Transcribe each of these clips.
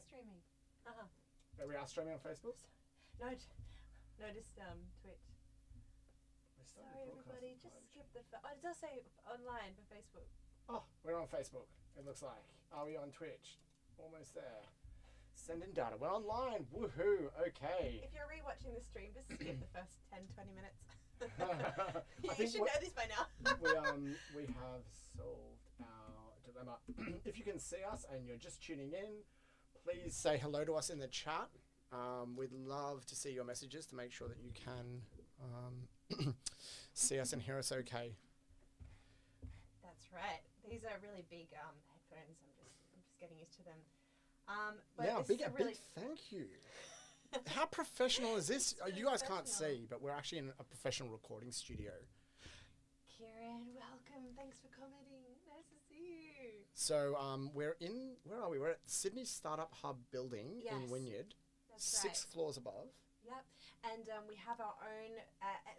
streaming. We are streaming on Facebook? No, just Twitch. Sorry, everybody. Just skip the... it does say online for Facebook. Oh, we're on Facebook, it looks like. Are we on Twitch? Almost there. Sending data. We're online. Woohoo. Okay. If you're rewatching the stream, just skip the first 10, 20 minutes. You should know this by now. we have solved our dilemma. If you can see us and you're just tuning in, please say hello to us in the chat. We'd love to see your messages to make sure that you can see us and hear us okay. That's right. These are really big headphones. I'm just getting used to them. But yeah, big thank you. How professional is this? You guys can't see, but we're actually in a professional recording studio. Kieran, welcome. Thanks for commenting. Nice to see you. So we're in, where are we? We're at Sydney Startup Hub building in Wynyard. That's 6 floors above. Yep. And we have our own,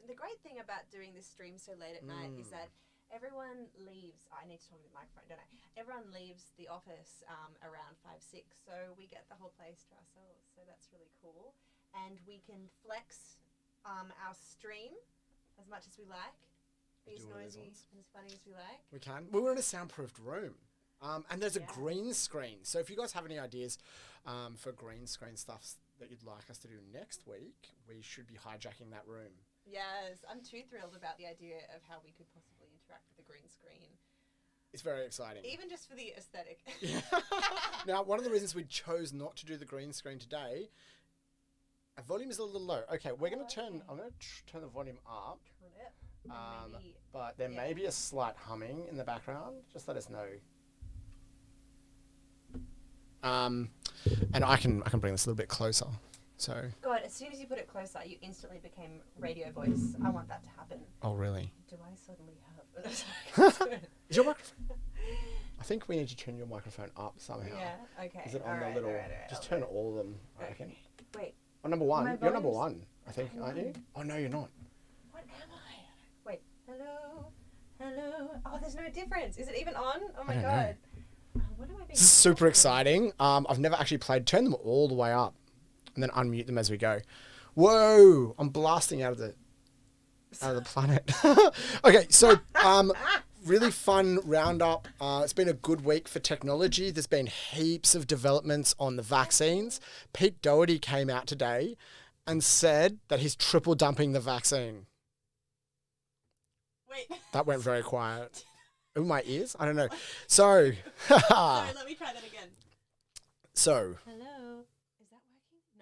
the great thing about doing this stream so late at night is that everyone leaves. I need to talk to the microphone, don't I? Everyone leaves the office around 5, 6, so we get the whole place to ourselves. So that's really cool, and we can flex our stream as much as we like, be as noisy and as funny as we like. We can. We were in a soundproofed room, and there's a green screen. So if you guys have any ideas for green screen stuff that you'd like us to do next week, we should be hijacking that room. Yes, I'm too thrilled about the idea of how we could possibly interact with the green screen. It's very exciting. Even just for the aesthetic. Now, one of the reasons we chose not to do the green screen today, our volume is a little low. Okay, we're going to turn, I'm going to turn the volume up. Turn it. But there may be a slight humming in the background. Just let us know. And I can bring this a little bit closer. So. God, as soon as you put it closer, you instantly became radio voice. I want that to happen. Oh, really? Do I suddenly have... Is your microphone... I think we need to turn your microphone up somehow. Yeah, okay. Is it on the little... Right, just turn all of them, I reckon. Wait. Oh, number 1. You're number 1, I think, aren't you? Oh, no, you're not. What am I? Wait. Hello. Oh, there's no difference. Is it even on? Oh, my God. What am I being... This is super exciting. I've never actually played... Turn them all the way up. And then unmute them as we go. Whoa! I'm blasting out of the planet. Okay, so really fun roundup. It's been a good week for technology. There's been heaps of developments on the vaccines. Pete Doherty came out today and said that he's triple dumping the vaccine. Wait. That went very quiet. In my ears? I don't know. So. Sorry, let me try that again. So. Hello.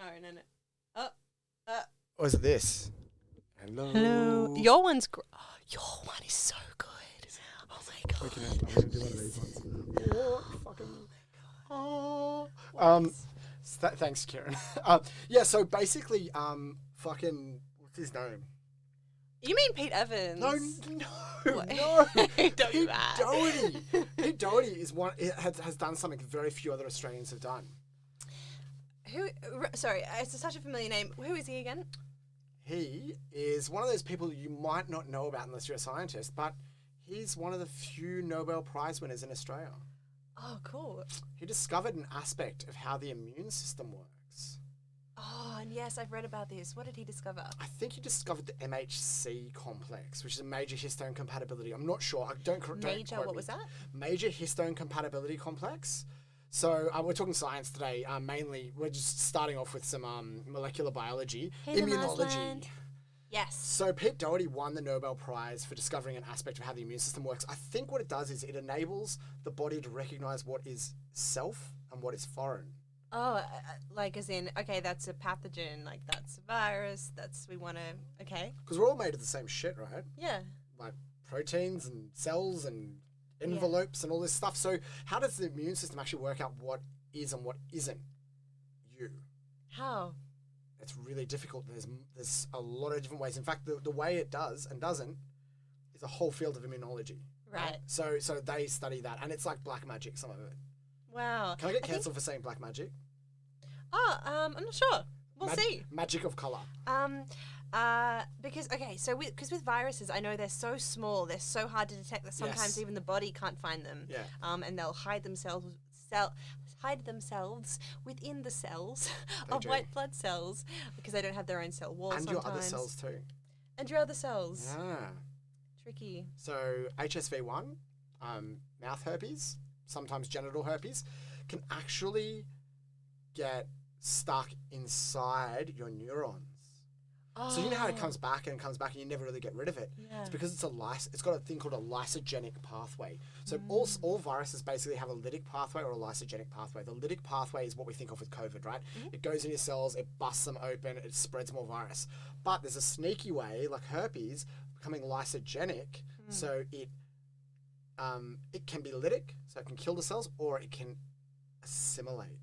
No. Or is it this? Hello. Your one's your one is so good. Oh my God. I'm gonna do one of these ones. Thanks, Kieran. Yeah. So basically, fucking what's his name? You mean Pete Evans? No. Don't do that. Doherty. Pete Doherty is one. Has done something very few other Australians have done. Who? Sorry, it's such a familiar name. Who is he again? He is one of those people you might not know about unless you're a scientist, but he's one of the few Nobel Prize winners in Australia. Oh, cool. He discovered an aspect of how the immune system works. Oh, and yes, I've read about this. What did he discover? I think he discovered the MHC complex, which is a major histone compatibility. I'm not sure. Don't quote me. What was that? Major histone compatibility complex. So we're talking science today. Mainly, we're just starting off with some molecular biology, immunology. Yes. So Pete Doherty won the Nobel Prize for discovering an aspect of how the immune system works. I think what it does is it enables the body to recognize what is self and what is foreign. Oh, like as in, okay, that's a pathogen, like that's a virus, we want to, okay. Because we're all made of the same shit, right? Yeah. Like proteins and cells and envelopes and all this stuff. So how does the immune system actually work out what is and what isn't you? How? It's really difficult. There's a lot of different ways. In fact, the way it does and doesn't is a whole field of immunology. Right. So they study that, and it's like black magic, some of it. Wow. Can I get cancelled for saying black magic? Oh, I'm not sure. We'll see. Magic of colour. Because with viruses, I know they're so small, they're so hard to detect that sometimes even the body can't find them. Yeah. And they'll hide themselves hide themselves within the cells They of do. white blood cells because they don't have their own cell wall And sometimes. your other cells too. And your other cells. Yeah. Tricky. So HSV1, mouth herpes, sometimes genital herpes, can actually get stuck inside your neurons. Oh. So you know how it comes back and you never really get rid of it. Yeah. It's because it's got a thing called a lysogenic pathway. So all viruses basically have a lytic pathway or a lysogenic pathway. The lytic pathway is what we think of with COVID, right? It goes in your cells, it busts them open, it spreads more virus. But there's a sneaky way, like herpes, becoming lysogenic, so it can be lytic, so it can kill the cells, or it can assimilate.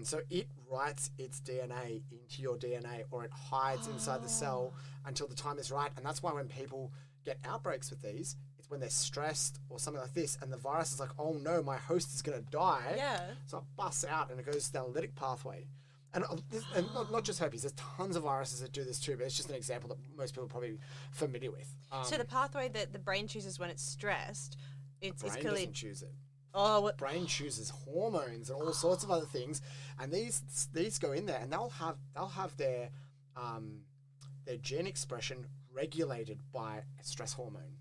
So it writes its DNA into your DNA, or it hides inside the cell until the time is right. And that's why when people get outbreaks with these, it's when they're stressed or something like this, and the virus is like, oh no, my host is going to die. Yeah. So it busts out and it goes down the lytic pathway. And not just herpes, there's tons of viruses that do this too, but it's just an example that most people are probably familiar with. So the pathway that the brain chooses when it's stressed, it's brain clearly... doesn't choose it. Oh, what? Brain chooses hormones and all sorts of other things, and these go in there, and they'll have their gene expression regulated by a stress hormone.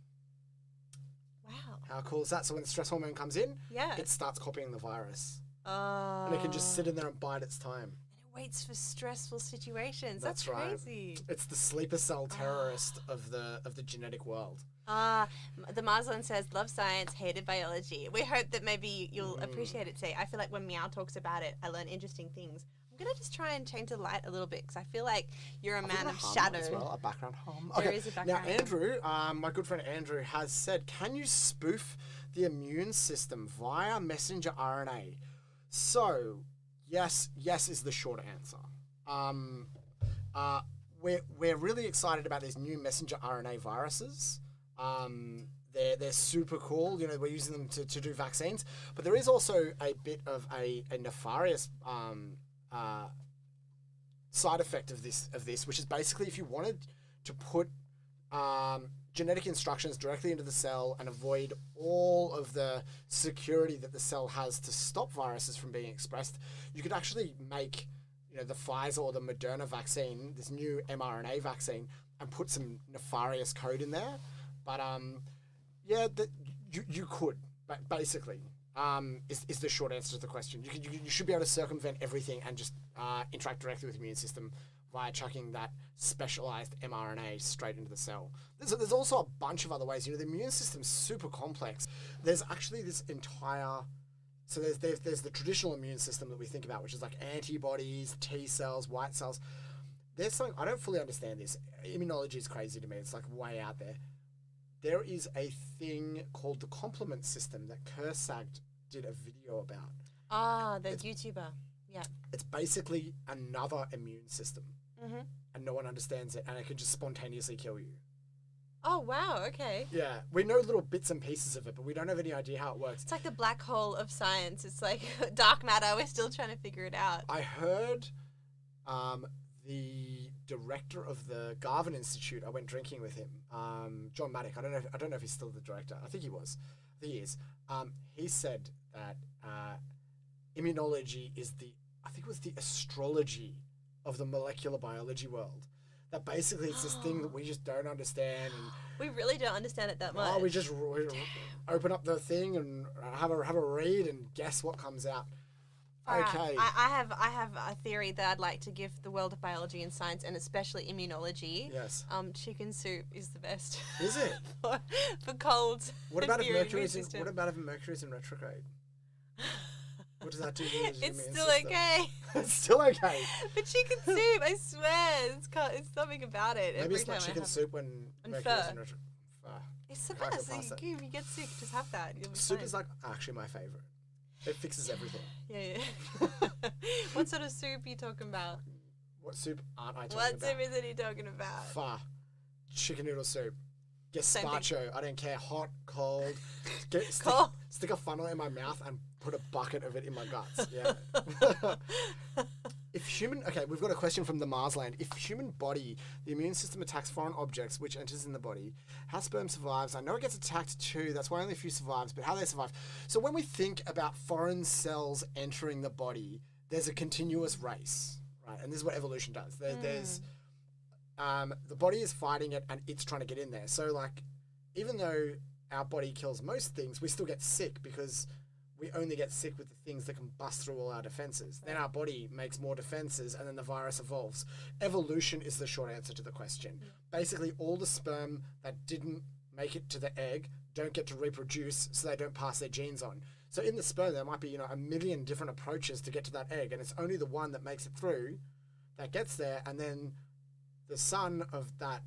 Wow. How cool is that? So when the stress hormone comes in, Yeah. it starts copying the virus, Oh. and it can just sit in there and bide its time. And it waits for stressful situations. That's That's right. crazy. It's the sleeper cell terrorist of the genetic world. The Marsland says, love science, hated biology. We hope that maybe you'll appreciate it today. I feel like when Meow talks about it, I learn interesting things. I'm going to just try and change the light a little bit because I feel like you're a man of shadow. As well, a background hum. There is a background Now, Andrew, my good friend Andrew has said, can you spoof the immune system via messenger RNA? So, yes is the short answer. We're really excited about these new messenger RNA viruses. They're super cool. You know, we're using them to do vaccines, but there is also a bit of a nefarious side effect of this, which is basically if you wanted to put genetic instructions directly into the cell and avoid all of the security that the cell has to stop viruses from being expressed, you could actually make, you know, the Pfizer or the Moderna vaccine, this new mRNA vaccine, and put some nefarious code in there. But you could, but basically, is the short answer to the question. You should be able to circumvent everything and just interact directly with the immune system via chucking that specialized mRNA straight into the cell. There's also a bunch of other ways. You know, the immune system's super complex. There's actually this entire... So there's the traditional immune system that we think about, which is like antibodies, T cells, white cells. There's something... I don't fully understand this. Immunology is crazy to me. It's like way out there. There is a thing called the complement system that Kursag did a video about. The YouTuber. Yeah. It's basically another immune system. Mm-hmm. And no one understands it, and it can just spontaneously kill you. Oh, wow, okay. Yeah, we know little bits and pieces of it, but we don't have any idea how it works. It's like the black hole of science. It's like dark matter. We're still trying to figure it out. I heard the director of the Garvan Institute, I went drinking with him, John Maddock. I don't know if he's still the director. I think he was. I think he is. He said that immunology is the astrology of the molecular biology world. That basically it's this thing that we just don't understand. And we really don't understand it that much. we just open up the thing and have a read and guess what comes out. Okay. I have a theory that I'd like to give the world of biology and science, and especially immunology. Yes. Chicken soup is the best. Is it? for colds. What about if Mercury's in retrograde? What does that do to your It's immune still system? okay. It's still okay. But chicken soup, I swear, it's something about it. Maybe it's not chicken soup when Mercury's in retrograde. It's the Can't go best. past it. If you get sick, just have that. You'll be Soup fine. is like actually my favorite. It fixes everything. Yeah. What sort of soup are you talking about? What soup aren't I talking What about? soup isn't he talking about? Chicken noodle soup. Same thing. Gazpacho. I don't care. Hot, cold. Stick a funnel in my mouth and put a bucket of it in my guts. Yeah. Okay, we've got a question from the Marsland. If human body, the immune system attacks foreign objects which enters in the body, how sperm survives? I know it gets attacked too. That's why only a few survives, but how they survive. So when we think about foreign cells entering the body, there's a continuous race, right? And this is what evolution does. There's the body is fighting it and it's trying to get in there. So like, even though our body kills most things, we still get sick because we only get sick with the things that can bust through all our defenses. Then our body makes more defenses and then the virus evolves. Evolution is the short answer to the question. Basically, all the sperm that didn't make it to the egg don't get to reproduce, so they don't pass their genes on. So in the sperm, there might be, a million different approaches to get to that egg, and it's only the one that makes it through that gets there, and then the son of that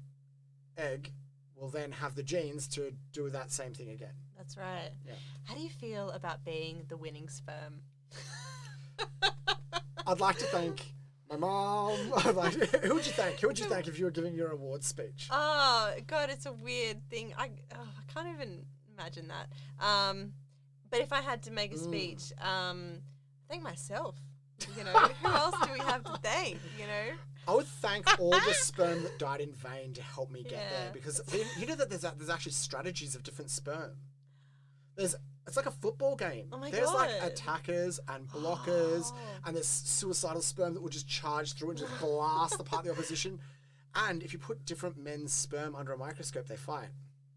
egg will then have the genes to do that same thing again. That's right. Yeah. How do you feel about being the winning sperm? I'd like to thank my mom. Who would you thank? Who would you thank if you were giving your award speech? Oh, God, it's a weird thing. I can't even imagine that. But if I had to make a speech, thank myself. Who else do we have to thank, I would thank all the sperm that died in vain to help me get there, because you know that there's actually strategies of different sperm. It's like a football game. Oh my there's God. like attackers and blockers, and there's suicidal sperm that will just charge through and just blast apart the opposition. And if you put different men's sperm under a microscope, they fight.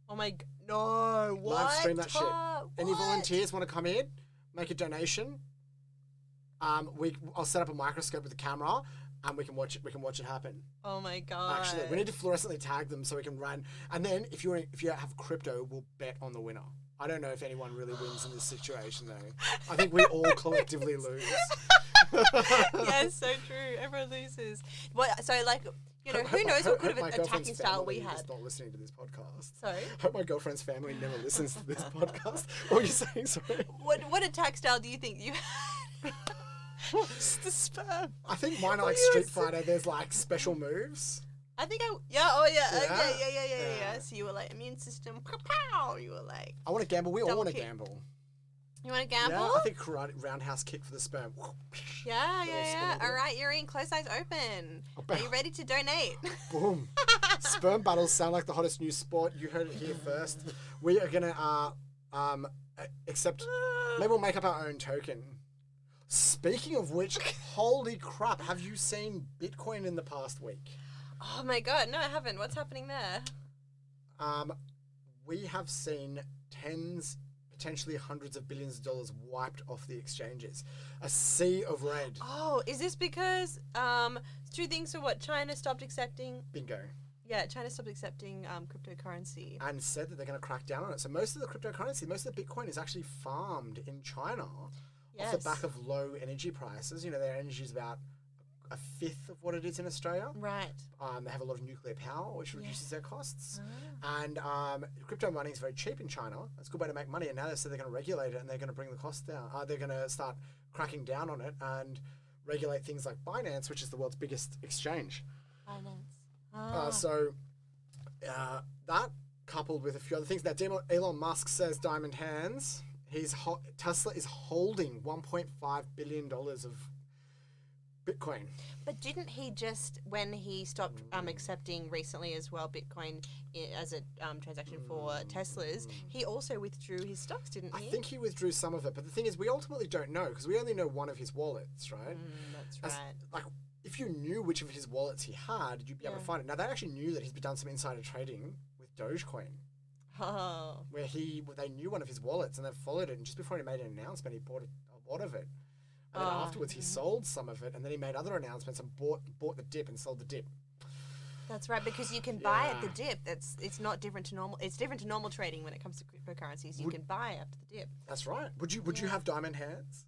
Oh my God. No, what? Live stream that shit. What? Any volunteers want to come in, make a donation? I'll set up a microscope with a camera, and we can watch it happen. Oh my God. Actually, we need to fluorescently tag them so we can run. And then if you have crypto, we'll bet on the winner. I don't know if anyone really wins in this situation though. I think we all collectively lose. Yeah, so true. Everyone loses. So like, who knows what kind of attacking style we had. Not listening to this podcast. Sorry? I hope my girlfriend's family never listens to this podcast. What were you saying? Sorry. What attack style do you think you had? It's the sperm. I think mine are like Street Fighter. There's like special moves. I think yeah. So you were like immune system, pow. You were like. I want to gamble. We all want to gamble. You want to gamble? Yeah, I think karate roundhouse kick for the sperm. Yeah. All right, you're in. Close eyes open. Are you ready to donate? Boom. Sperm battles sound like the hottest new sport. You heard it here first. We are gonna accept. Maybe we'll make up our own token. Speaking of which, holy crap! Have you seen Bitcoin in the past week? Oh my God, no, I haven't. What's happening there? We have seen tens, potentially hundreds of billions of dollars wiped off the exchanges. A sea of red. Oh, is this because two things? So what? China stopped accepting. Bingo. Yeah, China stopped accepting cryptocurrency. And said that they're going to crack down on it. So most of the cryptocurrency, most of the Bitcoin is actually farmed in China off the back of low energy prices. Their energy is about a fifth of what it is in Australia. Right. They have a lot of nuclear power, which reduces their costs. And crypto mining is very cheap in China. It's a good way to make money. And now they said they're going to regulate it and they're going to bring the costs down. They're going to start cracking down on it and regulate things like Binance, which is the world's biggest exchange. Binance. So that coupled with a few other things. Now, Elon Musk says diamond hands. Tesla is holding $1.5 billion of Bitcoin. But didn't he just, when he stopped accepting recently as well Bitcoin as a transaction for Teslas, he also withdrew his stocks, didn't he? I think he withdrew some of it, but the thing is, we ultimately don't know because we only know one of his wallets, right? That's right. Like, if you knew which of his wallets he had, you'd be able to find it. Now, they actually knew that he's done some insider trading with Dogecoin. Oh. Where they knew one of his wallets and they followed it, and just before he made an announcement, he bought a lot of it. And then afterwards, he sold some of it, and then he made other announcements and bought the dip and sold the dip. That's right, because you can buy at the dip. It's not different to normal. It's different to normal trading when it comes to cryptocurrencies. You can buy after the dip. That's right. Would you have diamond hands?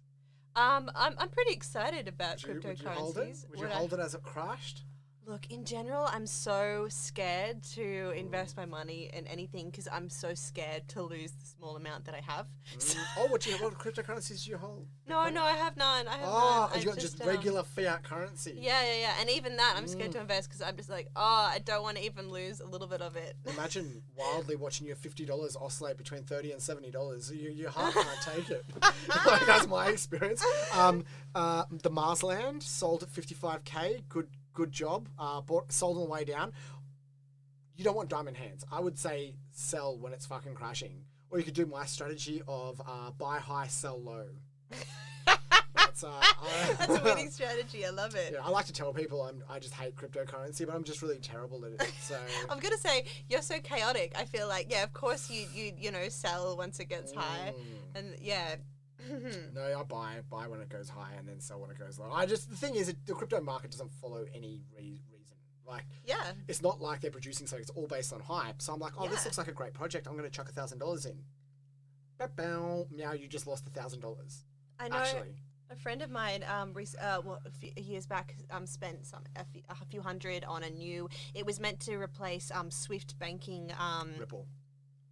I'm pretty excited about cryptocurrencies. Would you hold it as it crashed? Look, in general, I'm so scared to invest my money in anything because I'm so scared to lose the small amount that I have. What cryptocurrencies do you hold? No, I have none. You got just regular fiat currency. Yeah. And even that, I'm scared to invest because I'm just like, I don't want to even lose a little bit of it. Imagine wildly watching your $50 oscillate between $30 and $70. Your heart can't take it. Like, that's my experience. The Marsland sold at $55K. Good job. Sold on the way down. You don't want diamond hands. I would say sell when it's fucking crashing. Or you could do my strategy of buy high, sell low. That's a winning strategy. I love it. Yeah, I like to tell people I just hate cryptocurrency, but I'm just really terrible at it. So I'm gonna say you're so chaotic. I feel like of course you know sell once it gets high, and No, I buy when it goes high and then sell when it goes low. The thing is, the crypto market doesn't follow any reason. Like, it's not like they're producing something. It's all based on hype. So I'm like, this looks like a great project. I'm going to chuck $1,000 in. Meow, you just lost $1,000. I know. Actually. A friend of mine, a few years back, spent a few hundred on a new. It was meant to replace Swift banking. Ripple.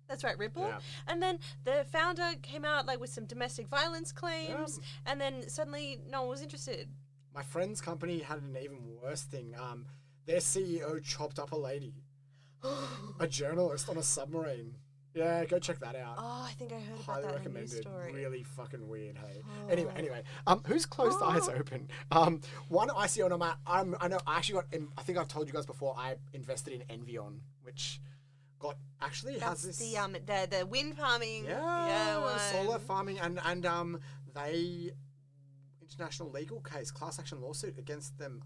That's right, Ripple. Yeah. And then the founder came out with some domestic violence claims, and then suddenly no one was interested. My friend's company had an even worse thing. Their CEO chopped up a lady, a journalist on a submarine. Yeah, go check that out. Oh, I think I heard about Highly that recommended. in a news story. Really fucking weird, hey. Anyway, who's closed eyes open? One ICO on my, I know I actually got. I think I've told you guys before. I invested in Envion, which has this. The wind farming. Solar farming and they international legal case, class action lawsuit against them.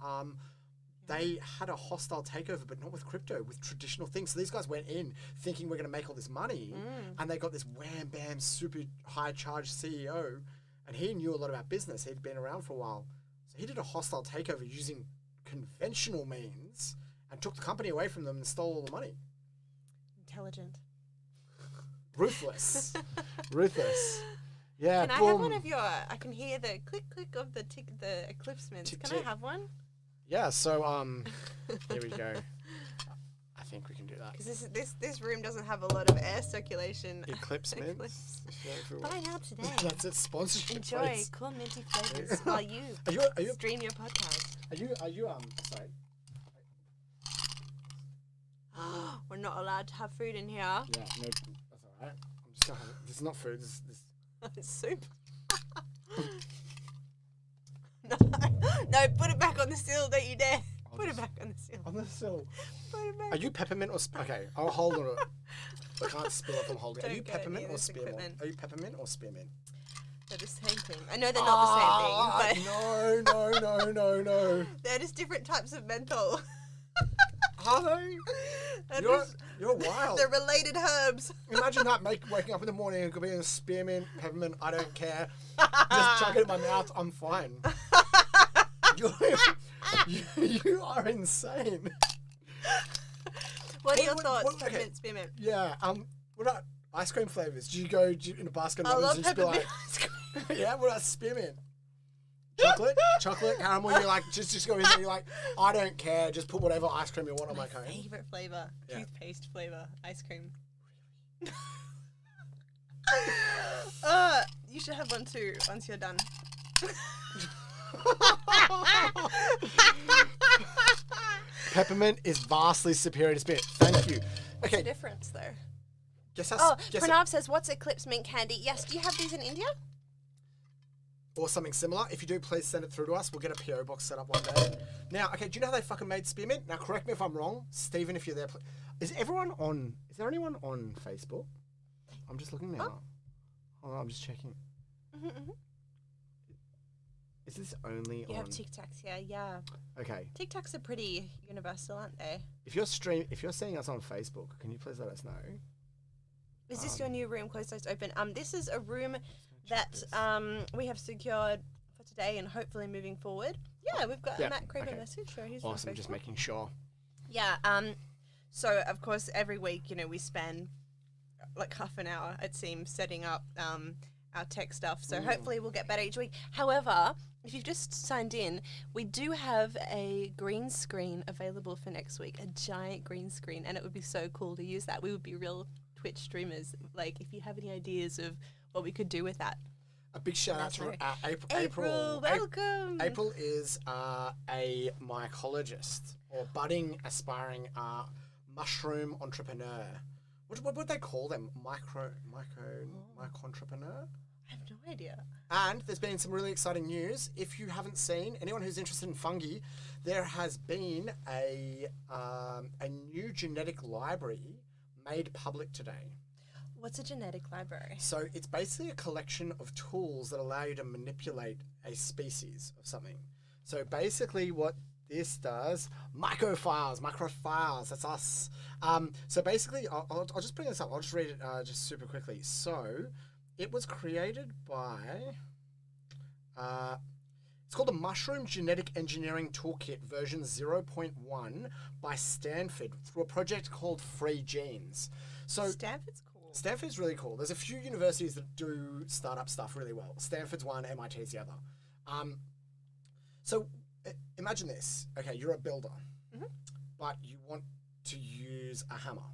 They had a hostile takeover, but not with crypto, with traditional things. So these guys went in thinking we're going to make all this money, and they got this wham bam super high charged CEO, and he knew a lot about business. He'd been around for a while, so he did a hostile takeover using conventional means and took the company away from them and stole all the money. Intelligent. Ruthless. Yeah. Can I have one of your? I can hear the click of the eclipse mints. Can I have one? Yeah. So here we go. I think we can do that. Because this room doesn't have a lot of air circulation. Eclipse mints. Buy now today. That's it. Sponsorship. Enjoy please. cool minty flavors while you stream your podcast. Are you sorry? We're not allowed to have food in here. Yeah, no, that's alright. I'm just gonna have this is not food, this It's soup. No, put it back on the sill, don't you dare. Put it back on the sill. On the sill. Put it back. Are you peppermint or okay, I'll hold on it. I can't spill if I'm holding it. Are you peppermint or spearmint? Are you peppermint or spearmint? They're the same thing. I know they're not the same thing, but no. They're just different types of menthol. Are they? You're wild. They're related herbs. Imagine that waking up in the morning and could be in spearmint, peppermint, I don't care. Just chuck it in my mouth, I'm fine. You are insane. What are your thoughts, peppermint, spearmint? Yeah, what about ice cream flavours? Do you go in a basket of lemons and just be like, ice cream. Yeah, what about spearmint? Chocolate, caramel, you're like, just go in there, you're like, I don't care, just put whatever ice cream you want on my cone. Favourite flavour, toothpaste flavour, ice cream. You should have one too, once you're done. Peppermint is vastly superior to spearmint. Thank you. What's the difference though? Pranav says, what's eclipse mint candy? Yes, do you have these in India? Or something similar. If you do, please send it through to us. We'll get a PO box set up one day. Now, okay, do you know how they fucking made spearmint? Now, correct me if I'm wrong. Stephen, if you're there, is there anyone on Facebook? I'm just looking now. Hold on, I'm just checking. Is this only on... You have TikToks here, yeah. Okay. TikToks are pretty universal, aren't they? If you're seeing us on Facebook, can you please let us know? Is this your new room, closed, open? This is a room that we have secured for today and hopefully moving forward. Yeah, we've got a Matt Craven message. So he's awesome, just making sure. Yeah, so of course every week, we spend like half an hour, it seems, setting up our tech stuff. So hopefully we'll get better each week. However, if you've just signed in, we do have a green screen available for next week, a giant green screen, and it would be so cool to use that. We would be real Twitch streamers. Like, if you have any ideas of what we could do with that. A big shout out to April. April, welcome. April is a mycologist or budding, aspiring mushroom entrepreneur. What would they call them? Myco-entrepreneur? I have no idea. And there's been some really exciting news. If you haven't seen, anyone who's interested in fungi, there has been a new genetic library made public today. What's a genetic library? So it's basically a collection of tools that allow you to manipulate a species of something. So basically what this does, microphiles, that's us. So basically, I'll just bring this up. I'll just read it just super quickly. So it was created by, it's called the Mushroom Genetic Engineering Toolkit version 0.1 by Stanford through a project called Free Genes. So Stanford's cool. Stanford's really cool. There's a few universities that do startup stuff really well. Stanford's one, MIT's the other. So imagine this. Okay, you're a builder, but you want to use a hammer.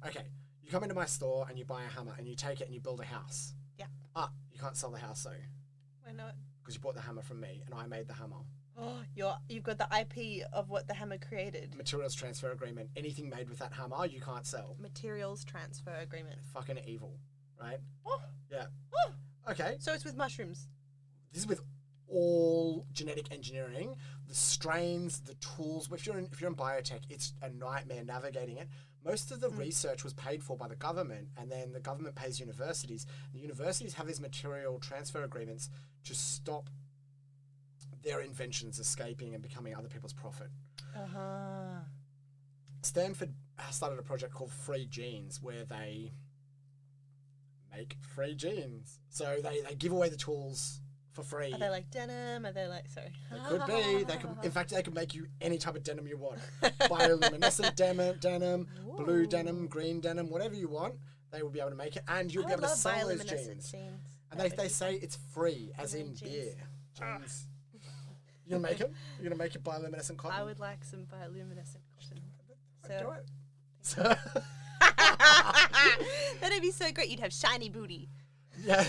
Okay, you come into my store and you buy a hammer and you take it and you build a house. Yeah. You can't sell the house though. Why not? Because you bought the hammer from me and I made the hammer. Oh, you've got the IP of what the hammer created. Materials transfer agreement. Anything made with that hammer, you can't sell. Materials transfer agreement. Fucking evil, right? Oh. Yeah. Oh. Okay. So it's with mushrooms. This is with all genetic engineering, the strains, the tools. If you're in biotech, it's a nightmare navigating it. Most of the research was paid for by the government, and then the government pays universities. The universities have these material transfer agreements to stop their inventions escaping and becoming other people's profit. Stanford started a project called Free Genes where they make free genes. So they give away the tools for free. Are they like denim? Are they like, sorry? They could be. In fact, they could make you any type of denim you want. Bioluminescent denim, blue denim, green denim, whatever you want. They will be able to make it, and you'll be able to sell those genes. And they say it's free, as in beer. Genes. You gonna make them? You gonna make your bioluminescent cotton? I would like some bioluminescent cotton. Do it. That'd be so great. You'd have shiny booty. Yeah.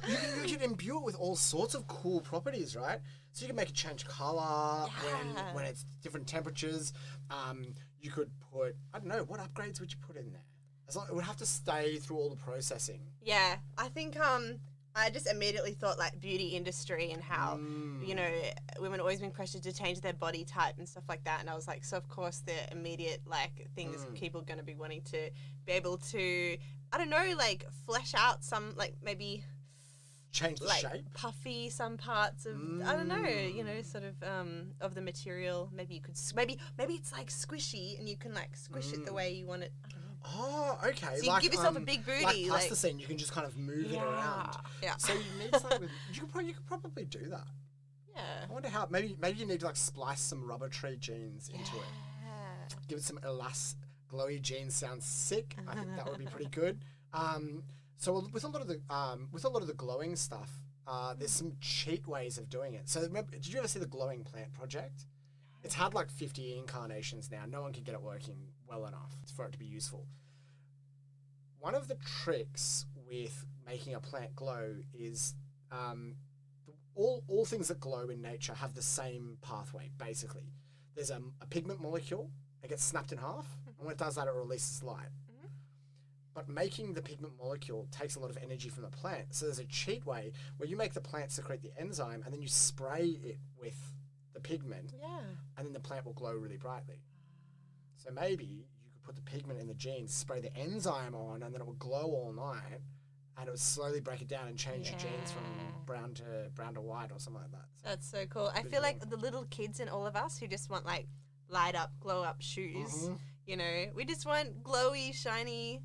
you can imbue it with all sorts of cool properties, right? So you can make it change colour when it's different temperatures. You could put, I don't know, what upgrades would you put in there? As long, it would have to stay through all the processing. Yeah, I think I just immediately thought like beauty industry and how, you know, women always been pressured to change their body type and stuff like that. And I was like, so of course the immediate like thing is people going to be wanting to be able to, I don't know, like flesh out some, like maybe change the like shape, puffy some parts of, I don't know, you know, sort of the material. Maybe you could, maybe it's like squishy and you can like squish it the way you want it. I don't know. Oh, okay. So you give yourself a big booty. Like plasticine, you can just kind of move it around. Yeah. So you need something with, you could probably do that. Yeah. I wonder how, maybe you need to like splice some rubber tree genes into it. Give it some glowy genes sounds sick. I think that would be pretty good. So with a lot of the glowing stuff, there's some cheat ways of doing it. So remember, did you ever see the Glowing Plant Project? It's had like 50 incarnations now. No one can get it working well enough for it to be useful. One of the tricks with making a plant glow is all things that glow in nature have the same pathway, basically. There's a pigment molecule. It gets snapped in half. And when it does that, it releases light. But making the pigment molecule takes a lot of energy from the plant. So there's a cheat way where you make the plant secrete the enzyme and then you spray it with the pigment, and then the plant will glow really brightly. So maybe you could put the pigment in the genes, spray the enzyme on, and then it will glow all night, and it would slowly break it down and change your genes from brown to white or something like that. So that's so cool. I feel like the little kids in all of us who just want like light up, glow up shoes, you know, we just want glowy, shiny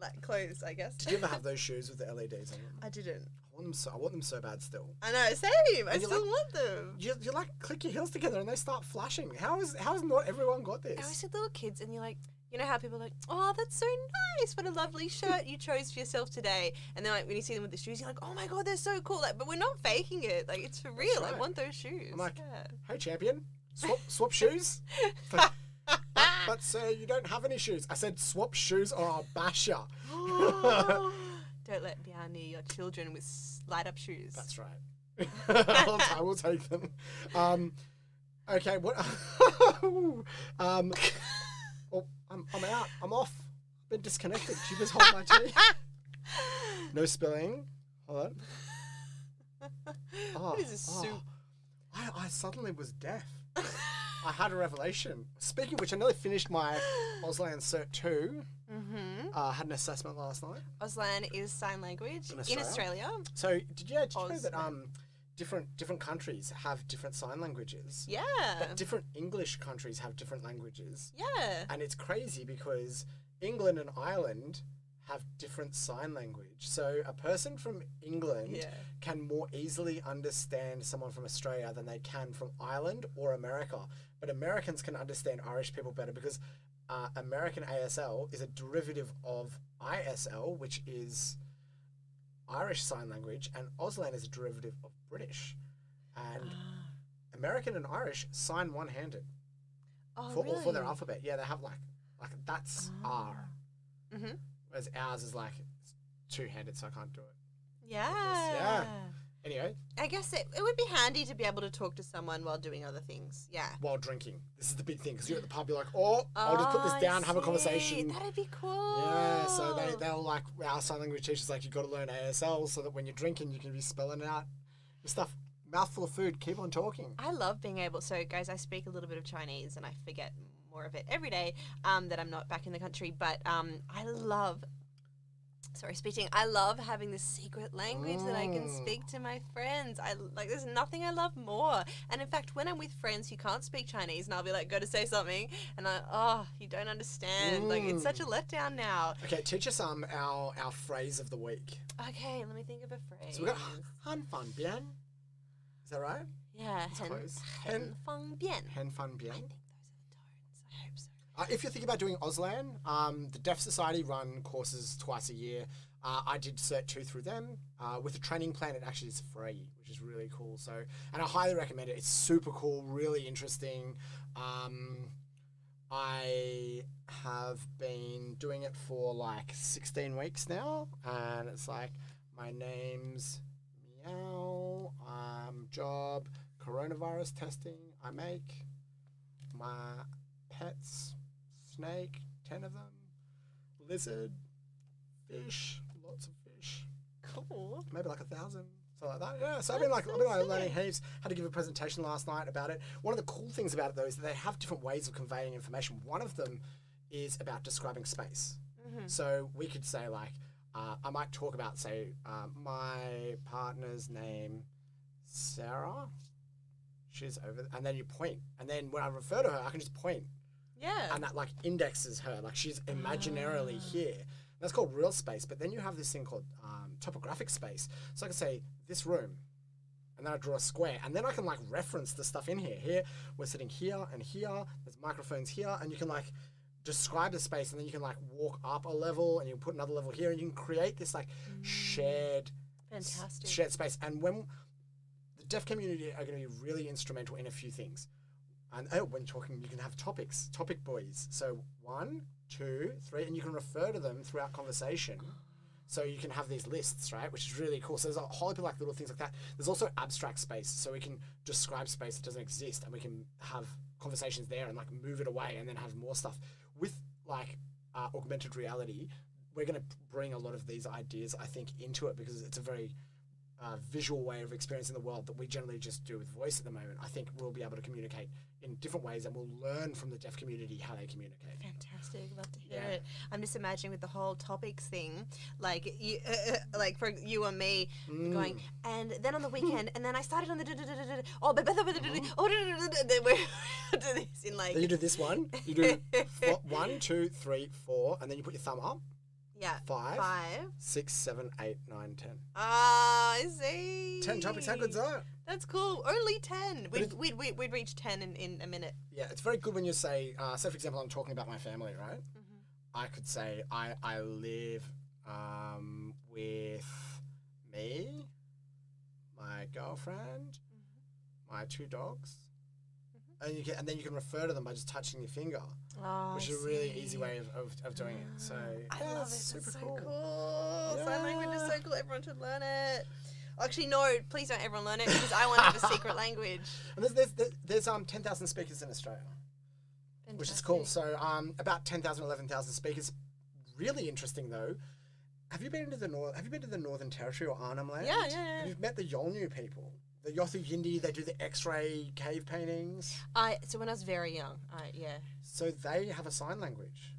like clothes, I guess. Did you ever have those shoes with the LEDs on them? I didn't. I want them so bad still. I know, same. I still want them. You like click your heels together and they start flashing. How has not everyone got this? I always see little kids and you're like, You know how people are like, oh, that's so nice. What a lovely shirt you chose for yourself today. And then like when you see them with the shoes, you're like, oh my God, they're so cool. Like, but we're not faking it. Like, it's for real. right. I want those shoes. I'm like, hey, champion, swap shoes? But sir, you don't have any shoes. I said swap shoes or I'll bash ya. Don't let Meow near your children with light up shoes. That's right. I will take them. Okay, what? I'm out. I'm off. I've been disconnected. She just hold my tea. No spilling. Hold on. What is this soup? I suddenly was deaf. I had a revelation. Speaking of which, I nearly finished my Auslan Cert 2. Mm-hmm. Had an assessment last night. Auslan is sign language in Australia. So did you know that different countries have different sign languages? Yeah. But different English countries have different languages. Yeah. And it's crazy because England and Ireland have different sign language. So a person from England can more easily understand someone from Australia than they can from Ireland or America. But Americans can understand Irish people better because American ASL is a derivative of ISL, which is Irish Sign Language, and Auslan is a derivative of British. And American and Irish sign one-handed for their alphabet. Yeah, they have like that's R. Mm-hmm. Whereas ours is like two-handed, so I can't do it. Yeah. Anyway. I guess it would be handy to be able to talk to someone while doing other things. Yeah. While drinking. This is the big thing, because you're at the pub, you're like, I'll just put this down, have a conversation. That'd be cool. Yeah, so they'll like, our sign language teacher's like, you've got to learn ASL so that when you're drinking, you can be spelling out your stuff. Mouthful of food, keep on talking. I love being able, so guys, I speak a little bit of Chinese and I forget more of it every day that I'm not back in the country, but I love having this secret language that I can speak to my friends. There's nothing I love more. And in fact, when I'm with friends who can't speak Chinese and I'll be like, go to say something, and you don't understand. Like, it's such a letdown now. Okay, teach us our phrase of the week. Okay, let me think of a phrase. So we got Han Fan Bian. Is that right? Yeah, Hen Fang Bian. Hen Fan Bian. I think those are the tones. I hope so. If you're thinking about doing Auslan, the Deaf Society run courses twice a year. I did Cert 2 through them. With a training plan, it actually is free, which is really cool. So, and I highly recommend it. It's super cool, really interesting. I have been doing it for like 16 weeks now, and it's like, my name's Meow, job, coronavirus testing, I make my pets, snake, 10 of them, lizard, fish, lots of fish. Cool. Maybe like 1,000, something like that. Yeah, so I've been learning heaps. Had to give a presentation last night about it. One of the cool things about it, though, is that they have different ways of conveying information. One of them is about describing space. Mm-hmm. So we could say, like, I might talk about, say, my partner's name, Sarah. She's over there. And then you point. And then when I refer to her, I can just point. Yeah. And that, like, indexes her. Like, she's imaginarily here. That's called real space. But then you have this thing called topographic space. So I can say, this room. And then I draw a square. And then I can, like, reference the stuff in here. Here, we're sitting here and here. There's microphones here. And you can, like, describe the space. And then you can, like, walk up a level. And you can put another level here. And you can create this, like, shared space. And when the deaf community are going to be really instrumental in a few things. And when you're talking, you can have topics, topic buoys. So 1, 2, 3, and you can refer to them throughout conversation. So you can have these lists, right? Which is really cool. So there's a whole heap of like little things like that. There's also abstract space. So we can describe space that doesn't exist, and we can have conversations there and like move it away and then have more stuff. With like augmented reality, we're going to bring a lot of these ideas, I think, into it because it's a very visual way of experiencing the world that we generally just do with voice at the moment. I think we'll be able to communicate in different ways, and we'll learn from the deaf community how they communicate. Fantastic, love to hear it. I'm just imagining with the whole topics thing, like you, like for you and me, going, and then on the weekend, and then I started on the then we're do this in like. Then you do this one. You do 1, 2, 3, 4, and then you put your thumb up. Yeah. 5, 5. 6, 7, 8, 9, 10. Ah, I see. 10 topics. How good's that? That's cool. Only 10. We'd reach 10 in a minute. Yeah, it's very good when you say, for example, I'm talking about my family, right? Mm-hmm. I could say I live with me, my girlfriend, my 2 dogs, and then you can refer to them by just touching your finger, which is a really easy way of doing it. So I love it. super That's so cool. cool. Yeah. Sign language is so cool. Everyone should learn it. Actually, no, please don't everyone learn it because I want to have a secret language. And there's 10,000 speakers in Australia, which is cool. So about 10,000, 11,000 speakers. Really interesting though. Have you been to the Northern Territory or Arnhem Land? Yeah. Have you met the Yolngu people? The Yothu Yindi, they do the X-ray cave paintings. So when I was very young, So they have a sign language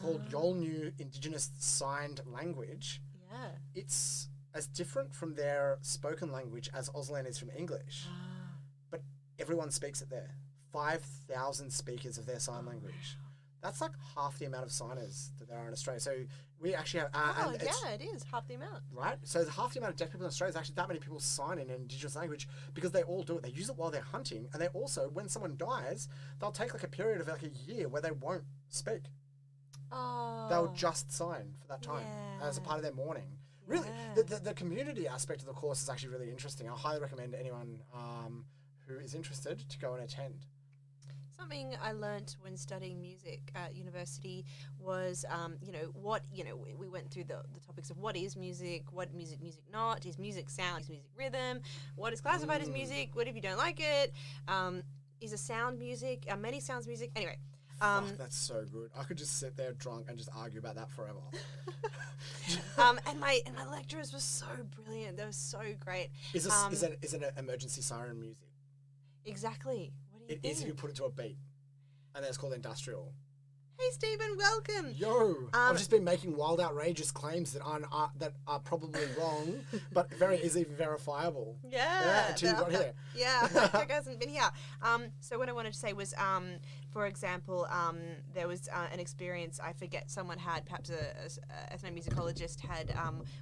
called Yolngu Indigenous Signed Language. Yeah. It's as different from their spoken language as Auslan is from English. But everyone speaks it there. 5,000 speakers of their sign language. That's like half the amount of signers that there are in Australia. So we actually have... it is. Half the amount. Right? So half the amount of deaf people in Australia is actually that many people sign in an Indigenous language because they all do it. They use it while they're hunting. And they also, when someone dies, they'll take like a period of like a year where they won't speak. Oh. They'll just sign for that time as a part of their mourning. Really, the community aspect of the course is actually really interesting. I highly recommend anyone who is interested to go and attend. Something I learnt when studying music at university was, we went through the topics of what is music not, is music sound, is music rhythm, what is classified as music, what if you don't like it, is a sound music, many sounds music, anyway. Fuck, that's so good. I could just sit there drunk and just argue about that forever. And my lecturers were so brilliant. They were so great. Is it an emergency siren music? Exactly. What do you think? It is if you put it to a beat, and then it's called industrial. Hey Stephen, welcome. Yo, I've just been making wild, outrageous claims that are probably wrong, but very easily verifiable. Yeah. Until you got here. Yeah, fact hasn't been here. So what I wanted to say was, for example, there was an experience I forget someone had, perhaps a ethnomusicologist had,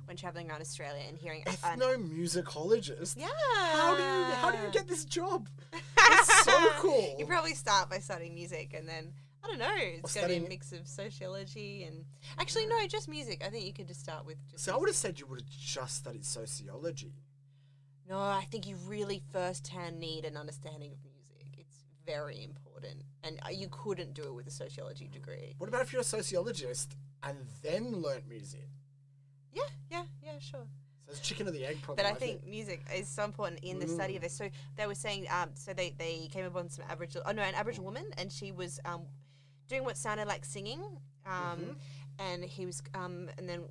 when traveling around Australia and hearing ethnomusicologist. Yeah. How do you get this job? It's so cool. You probably start by studying music and then. I don't know. It's going to be a mix of sociology and... Actually, no, just music. I think you could just start with just So music. I would have said you would have just studied sociology. No, I think you really first-hand need an understanding of music. It's very important. And you couldn't do it with a sociology degree. What about if you're a sociologist and then learnt music? Yeah, sure. So it's chicken or the egg problem. But I think music is so important in the study of this. So they were saying... so they came upon an Aboriginal woman, and she was... doing what sounded like singing, and he was, and then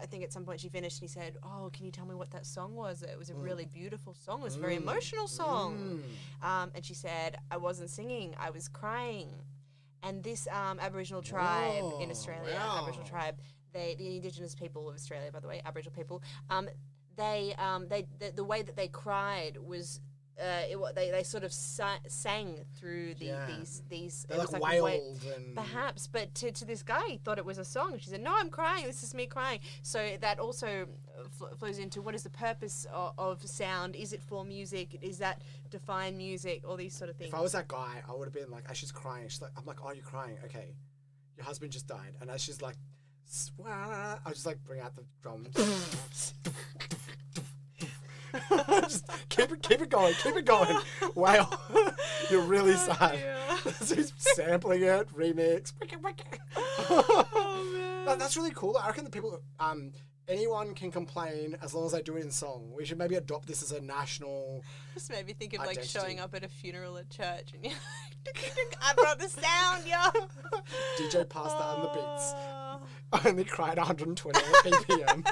I think at some point she finished and he said, "Oh, can you tell me what that song was? It was a really beautiful song. It was a very emotional song." And she said, "I wasn't singing, I was crying." And this Aboriginal tribe in Australia, Aboriginal tribe, the Indigenous people of Australia, by the way, Aboriginal people, the way that they cried was. They sort of sang through these. They like wailed and perhaps, but to this guy, he thought it was a song. She said, "No, I'm crying. This is me crying." So that also flows into what is the purpose of sound? Is it for music? Is that define music? All these sort of things. If I was that guy, I would have been like, as she's crying, I'm like, "Oh, you're crying? Okay, your husband just died." And as she's like, I just like bring out the drums. Just keep it going. Wow, you're really sad. So he's sampling it, remix. Oh, man. That's really cool. I reckon the people, anyone can complain as long as they do it in song. We should maybe adopt this as a national. Just made me think of identity. like showing up at a funeral at church and you're like, I brought the sound, yo. DJ passed that on the beats. I only cried 128 BPM.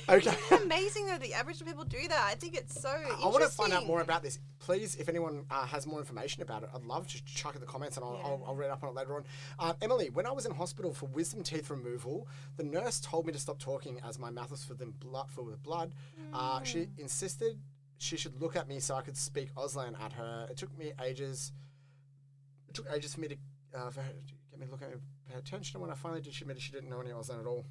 Okay. It's amazing though, the Aboriginal people do that. I think it's so interesting. I want to find out more about this. Please, if anyone has more information about it, I'd love to chuck in the comments and I'll read up on it later on. Emily, when I was in hospital for wisdom teeth removal, the nurse told me to stop talking as my mouth was filled with blood. She insisted she should look at me so I could speak Auslan at her. It took ages for me to for her to get me to look at me, pay attention. And when I finally did, she admitted she didn't know any Auslan at all.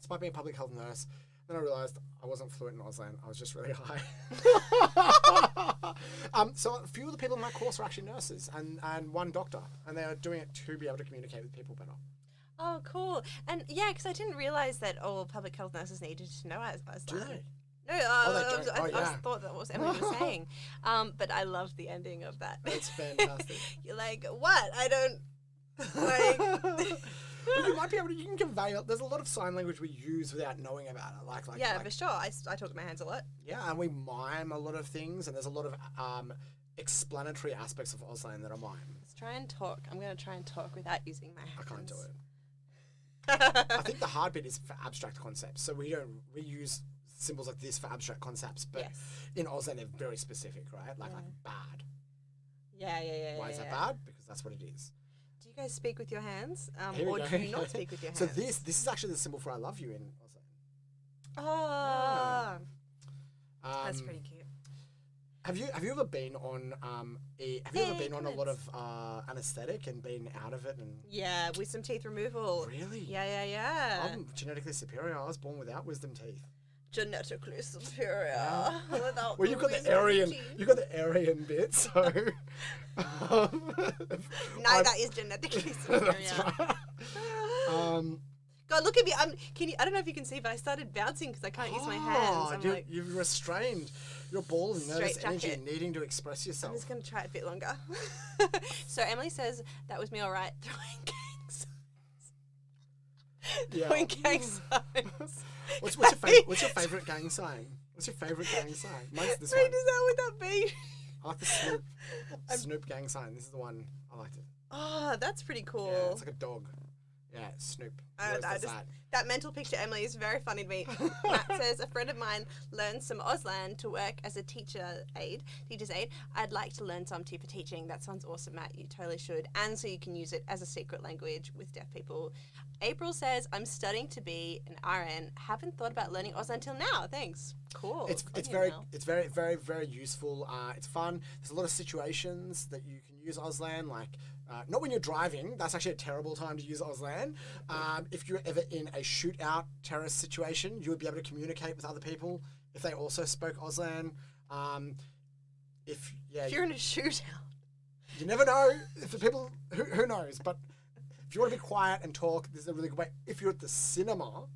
despite being a public health nurse. Then I realised I wasn't fluent in Auslan. I was just really high. So a few of the people in my course are actually nurses and one doctor. And they are doing it to be able to communicate with people better. Oh, cool. And yeah, because I didn't realise that all public health nurses needed to know Auslan. Do they? No, I thought that was Emily was saying. But I loved the ending of that. That's fantastic. You're like, what? I don't, like... Well, you might be able to, you can convey, there's a lot of sign language we use without knowing about it. Like for sure. I talk with my hands a lot. Yeah, and we mime a lot of things, and there's a lot of explanatory aspects of Auslan that are mime. Let's try and talk. I'm going to try and talk without using my hands. I can't do it. I think the hard bit is for abstract concepts. So we use symbols like this for abstract concepts, but in Auslan they're very specific, right? Like bad. Yeah. Why is that bad? Because that's what it is. Do you guys speak with your hands, or do you not speak with your hands? So this is actually the symbol for I love you in Auslan. Oh, that's pretty cute. Have you ever been on a lot of anesthetic and been out of it and with some teeth removal? Really? Yeah. I'm genetically superior. I was born without wisdom teeth. Genetically superior. Yeah. Without well, you've got the Aryan bit, so that is genetically superior. That's right. God, look at me! I don't know if you can see, but I started bouncing because I can't use my hands. You've restrained your ball and nervous energy, jacket. needing to express yourself. I'm just going to try it a bit longer. So Emily says that was me all right throwing gang signs. Throwing gang signs. What's your favourite gang sign? What's your favourite gang sign? Mine's this one. Wait, would that be? I like the Snoop gang sign. This is the one I liked it. Oh, that's pretty cool. Yeah, it's like a dog. Yeah, Snoop. That mental picture, Emily, is very funny to me. Matt says, a friend of mine learned some Auslan to work as a teacher's aide. I'd like to learn some too for teaching. That sounds awesome, Matt. You totally should. And so you can use it as a secret language with deaf people. April says, I'm studying to be an RN. Haven't thought about learning Auslan until now. Thanks. Cool. It's very, very, very useful. It's fun. There's a lot of situations that you can use Auslan, like not when you're driving. That's actually a terrible time to use Auslan. If you're ever in a shootout terrorist situation, you would be able to communicate with other people if they also spoke Auslan. If you're in a shootout, you never know. If the people, who knows? But if you want to be quiet and talk, this is a really good way. If you're at the cinema,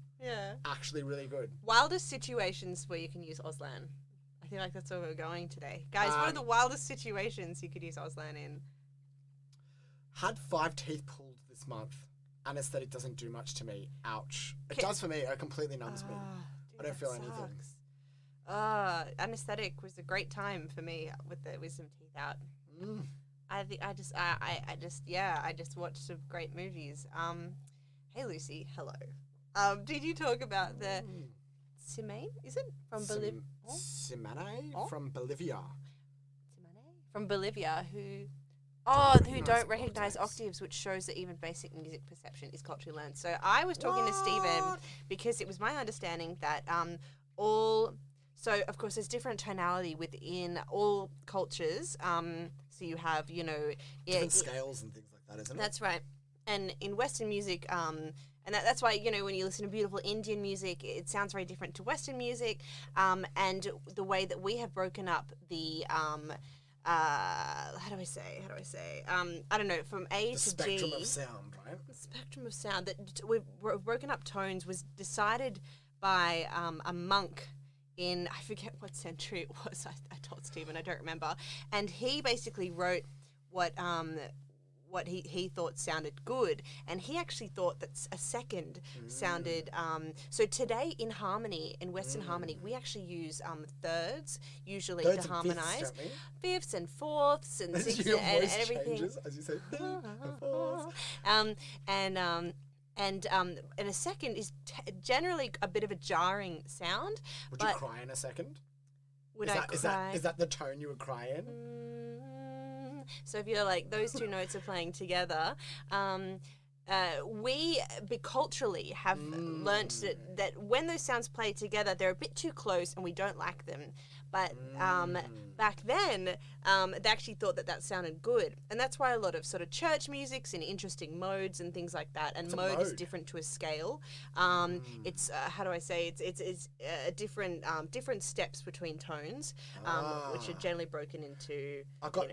actually really good. Wildest situations where you can use Auslan. I feel like that's where we're going today, guys. What are the wildest situations you could use Auslan in? Had 5 teeth pulled this month. Anesthetic doesn't do much to me. Ouch. It does for me. It completely numbs me. Dude, I don't feel anything. Anesthetic was a great time for me with the wisdom teeth out. I just watched some great movies. Hey Lucy, hello. Did you talk about the Simane? Is it from Bolivia? Simane from Bolivia. From Bolivia, who don't recognise octaves, which shows that even basic music perception is culturally learned. So I was talking to Stephen because it was my understanding that so of course there's different tonality within all cultures. So you have, different scales and things like that, isn't it? That's right. And in Western music, and that's why, when you listen to beautiful Indian music, it sounds very different to Western music. And the way that we have broken up the how do I say? I don't know, from A to G. The spectrum of sound, right? The spectrum of sound that we've broken up tones was decided by a monk in, I forget what century it was. I told Stephen, I don't remember. And he basically wrote what he thought sounded good, and he actually thought that a second sounded. So today in harmony, in Western harmony, we actually use thirds usually to harmonize, fifths and fourths and sixths and everything. Changes, as you say, and a second is generally a bit of a jarring sound. Would you cry in a second? Is that the tone you would cry in? So if you're like, those two notes are playing together, we culturally have learnt that when those sounds play together, they're a bit too close and we don't like them. But back then, they actually thought that sounded good. And that's why a lot of sort of church music's in interesting modes and things like that. And mode is different to a scale. It's, how do I say, it's different steps between tones, which are generally broken into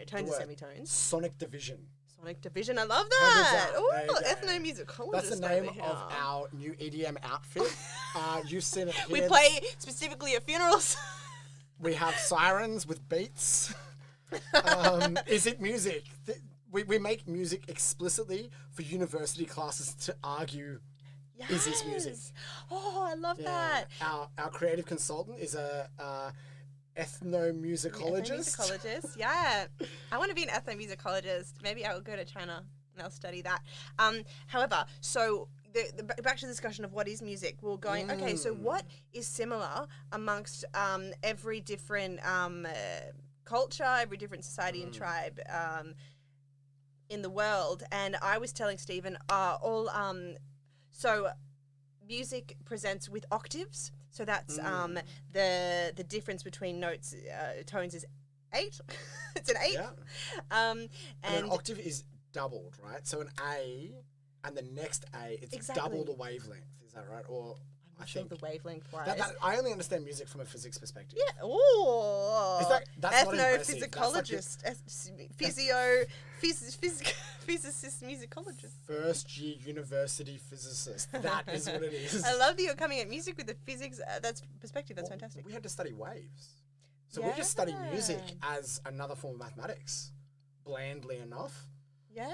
tones and semitones. Sonic division. Sonic division, I love that. Ooh, ethnomusicologist. That's the name of our new EDM outfit. You've seen it here. We play specifically at funerals. We have sirens with beats. Is it music? We make music explicitly for university classes to argue, is this music? Oh, I love that. Our creative consultant is a ethnomusicologist. Ethnomusicologist, yeah. I want to be an ethnomusicologist. Maybe I will go to China and I'll study that. However, so back to the discussion of what is music. We're going, okay, so what is similar amongst every different culture, every different society and tribe in the world? And I was telling Stephen, so music presents with octaves. So that's the difference between notes, tones is 8. It's an 8. Yeah. And an octave is doubled, right? So an A and the next A, it's double the wavelength. Is that right? Or I think the wavelength wise. I only understand music from a physics perspective. Yeah. Oh. That's ethnophysicologist, physicist, musicologist. First year university physicist. That is what it is. I love that you're coming at music with the physics. That's perspective. That's fantastic. We had to study waves, so we just study music as another form of mathematics, blandly enough. Yeah,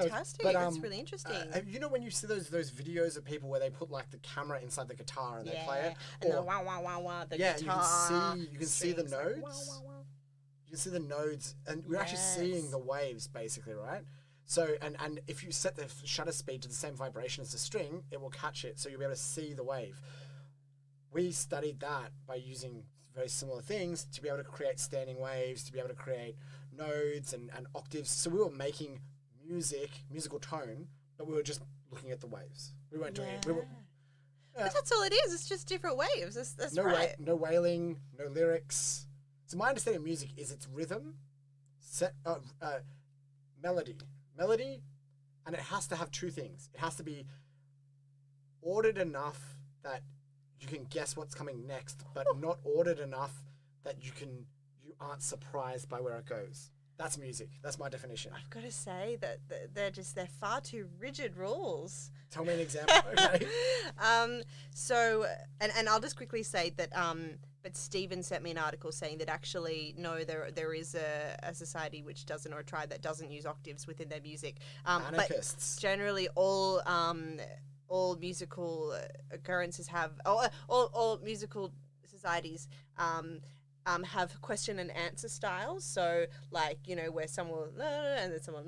fantastic. But, that's really interesting. You know when you see those videos of people where they put like the camera inside the guitar and they play it? And the wah wah wah wah, the guitar. You can see the nodes. Like, wah, wah, wah. You can see the nodes, and we're actually seeing the waves basically, right? So, and if you set the shutter speed to the same vibration as the string, it will catch it, so you'll be able to see the wave. We studied that by using very similar things to be able to create standing waves, to be able to create nodes and octaves. So we were making musical tone, but we were just looking at the waves. We weren't doing it. But that's all it is. It's just different waves. That's right. No wailing, no lyrics. So my understanding of music is its rhythm, melody, and it has to have two things. It has to be ordered enough that you can guess what's coming next, but not ordered enough that you aren't surprised by where it goes. That's music. That's my definition. I've got to say that they're far too rigid rules. Tell me an example. Okay. So, and I'll just quickly say that, but Stephen sent me an article saying that actually, no, there is a society which doesn't, or a tribe that doesn't use octaves within their music. Anarchists. But generally all musical occurrences have, all musical societies, have question and answer styles. So, like, where someone will and then someone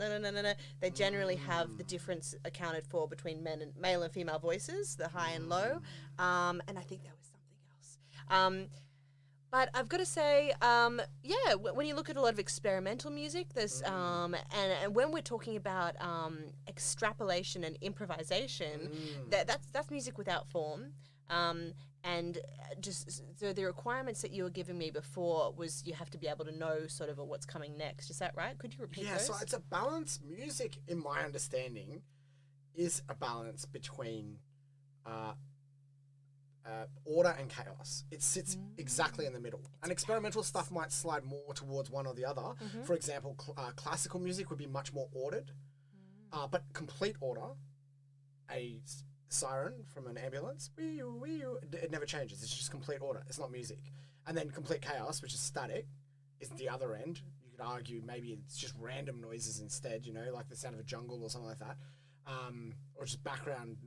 they generally have the difference accounted for between male and female voices, the high and low. And I think there was something else. But I've got to say, when you look at a lot of experimental music, there's and when we're talking about extrapolation and improvisation, that's music without form. And just so the requirements that you were giving me before was you have to be able to know sort of what's coming next. Is that right? Could you repeat those? Yeah, so it's a balance. Music, in my understanding, is a balance between order and chaos. It sits exactly in the middle. And experimental stuff might slide more towards one or the other. For example, classical music would be much more ordered, but complete order, a siren from an ambulance, it never changes. It's just complete order. It's not music. And then complete chaos, which is static, is the other end. You could argue maybe it's just random noises instead, like the sound of a jungle or something like that, or just background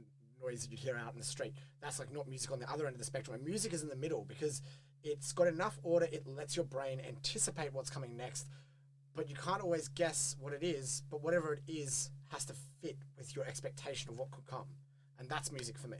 noise that you'd hear out in the street. That's like not music on the other end of the spectrum. And music is in the middle because it's got enough order. It lets your brain anticipate what's coming next, but you can't always guess what it is. But whatever it is has to fit with your expectation of what could come. And that's music for me.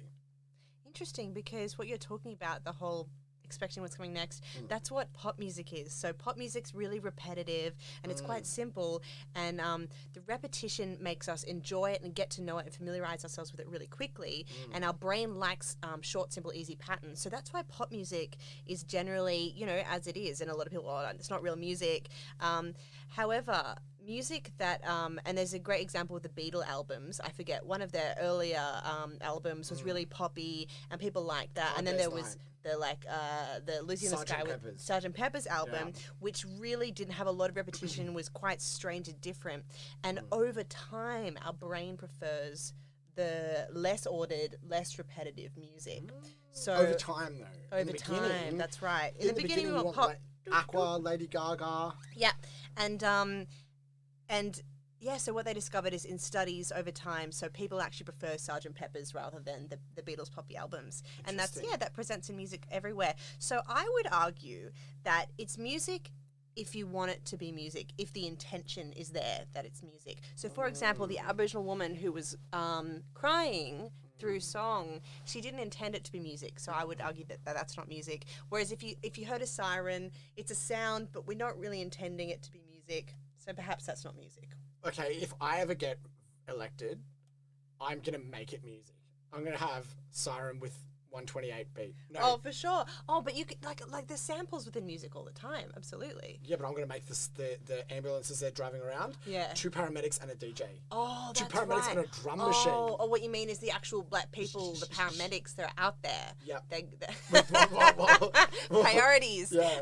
Interesting, because what you're talking about, the whole expecting what's coming next. That's what pop music is. So pop music's really repetitive and it's quite simple, and the repetition makes us enjoy it and get to know it and familiarize ourselves with it really quickly, and our brain likes short, simple, easy patterns. So that's why pop music is generally, you know, as it is, and a lot of people, oh, it's not real music. However, music that, and there's a great example with the Beatle albums. I forget, one of their earlier albums was really poppy and people liked that. And then there was the Lucy in the Sky with Sgt. Pepper's album, which really didn't have a lot of repetition, was quite strange and different. And over time, our brain prefers the less ordered, less repetitive music. So over time, though. Over time, that's right. In the beginning, we want pop. Aqua, Lady Gaga. Yeah, and yeah, so what they discovered is in studies over time, so people actually prefer Sgt. Pepper's rather than the Beatles' poppy albums. And that presents in music everywhere. So I would argue that it's music if you want it to be music, if the intention is there that it's music. So for example, the Aboriginal woman who was crying through song, she didn't intend it to be music, so I would argue that that's not music. Whereas if you heard a siren, it's a sound, but we're not really intending it to be music, so perhaps that's not music. Okay, if I ever get elected, I'm going to make it music. I'm going to have siren with 128 beat. No. Oh, for sure. Oh, but you could, like there's samples within music all the time, absolutely. Yeah, but I'm going to make the ambulances they're driving around. Yeah. 2 paramedics and a DJ. Oh, that's 2 paramedics right. and a drum machine. Oh, what you mean is the actual black people, the paramedics, they're out there. Yep. They priorities. Yeah.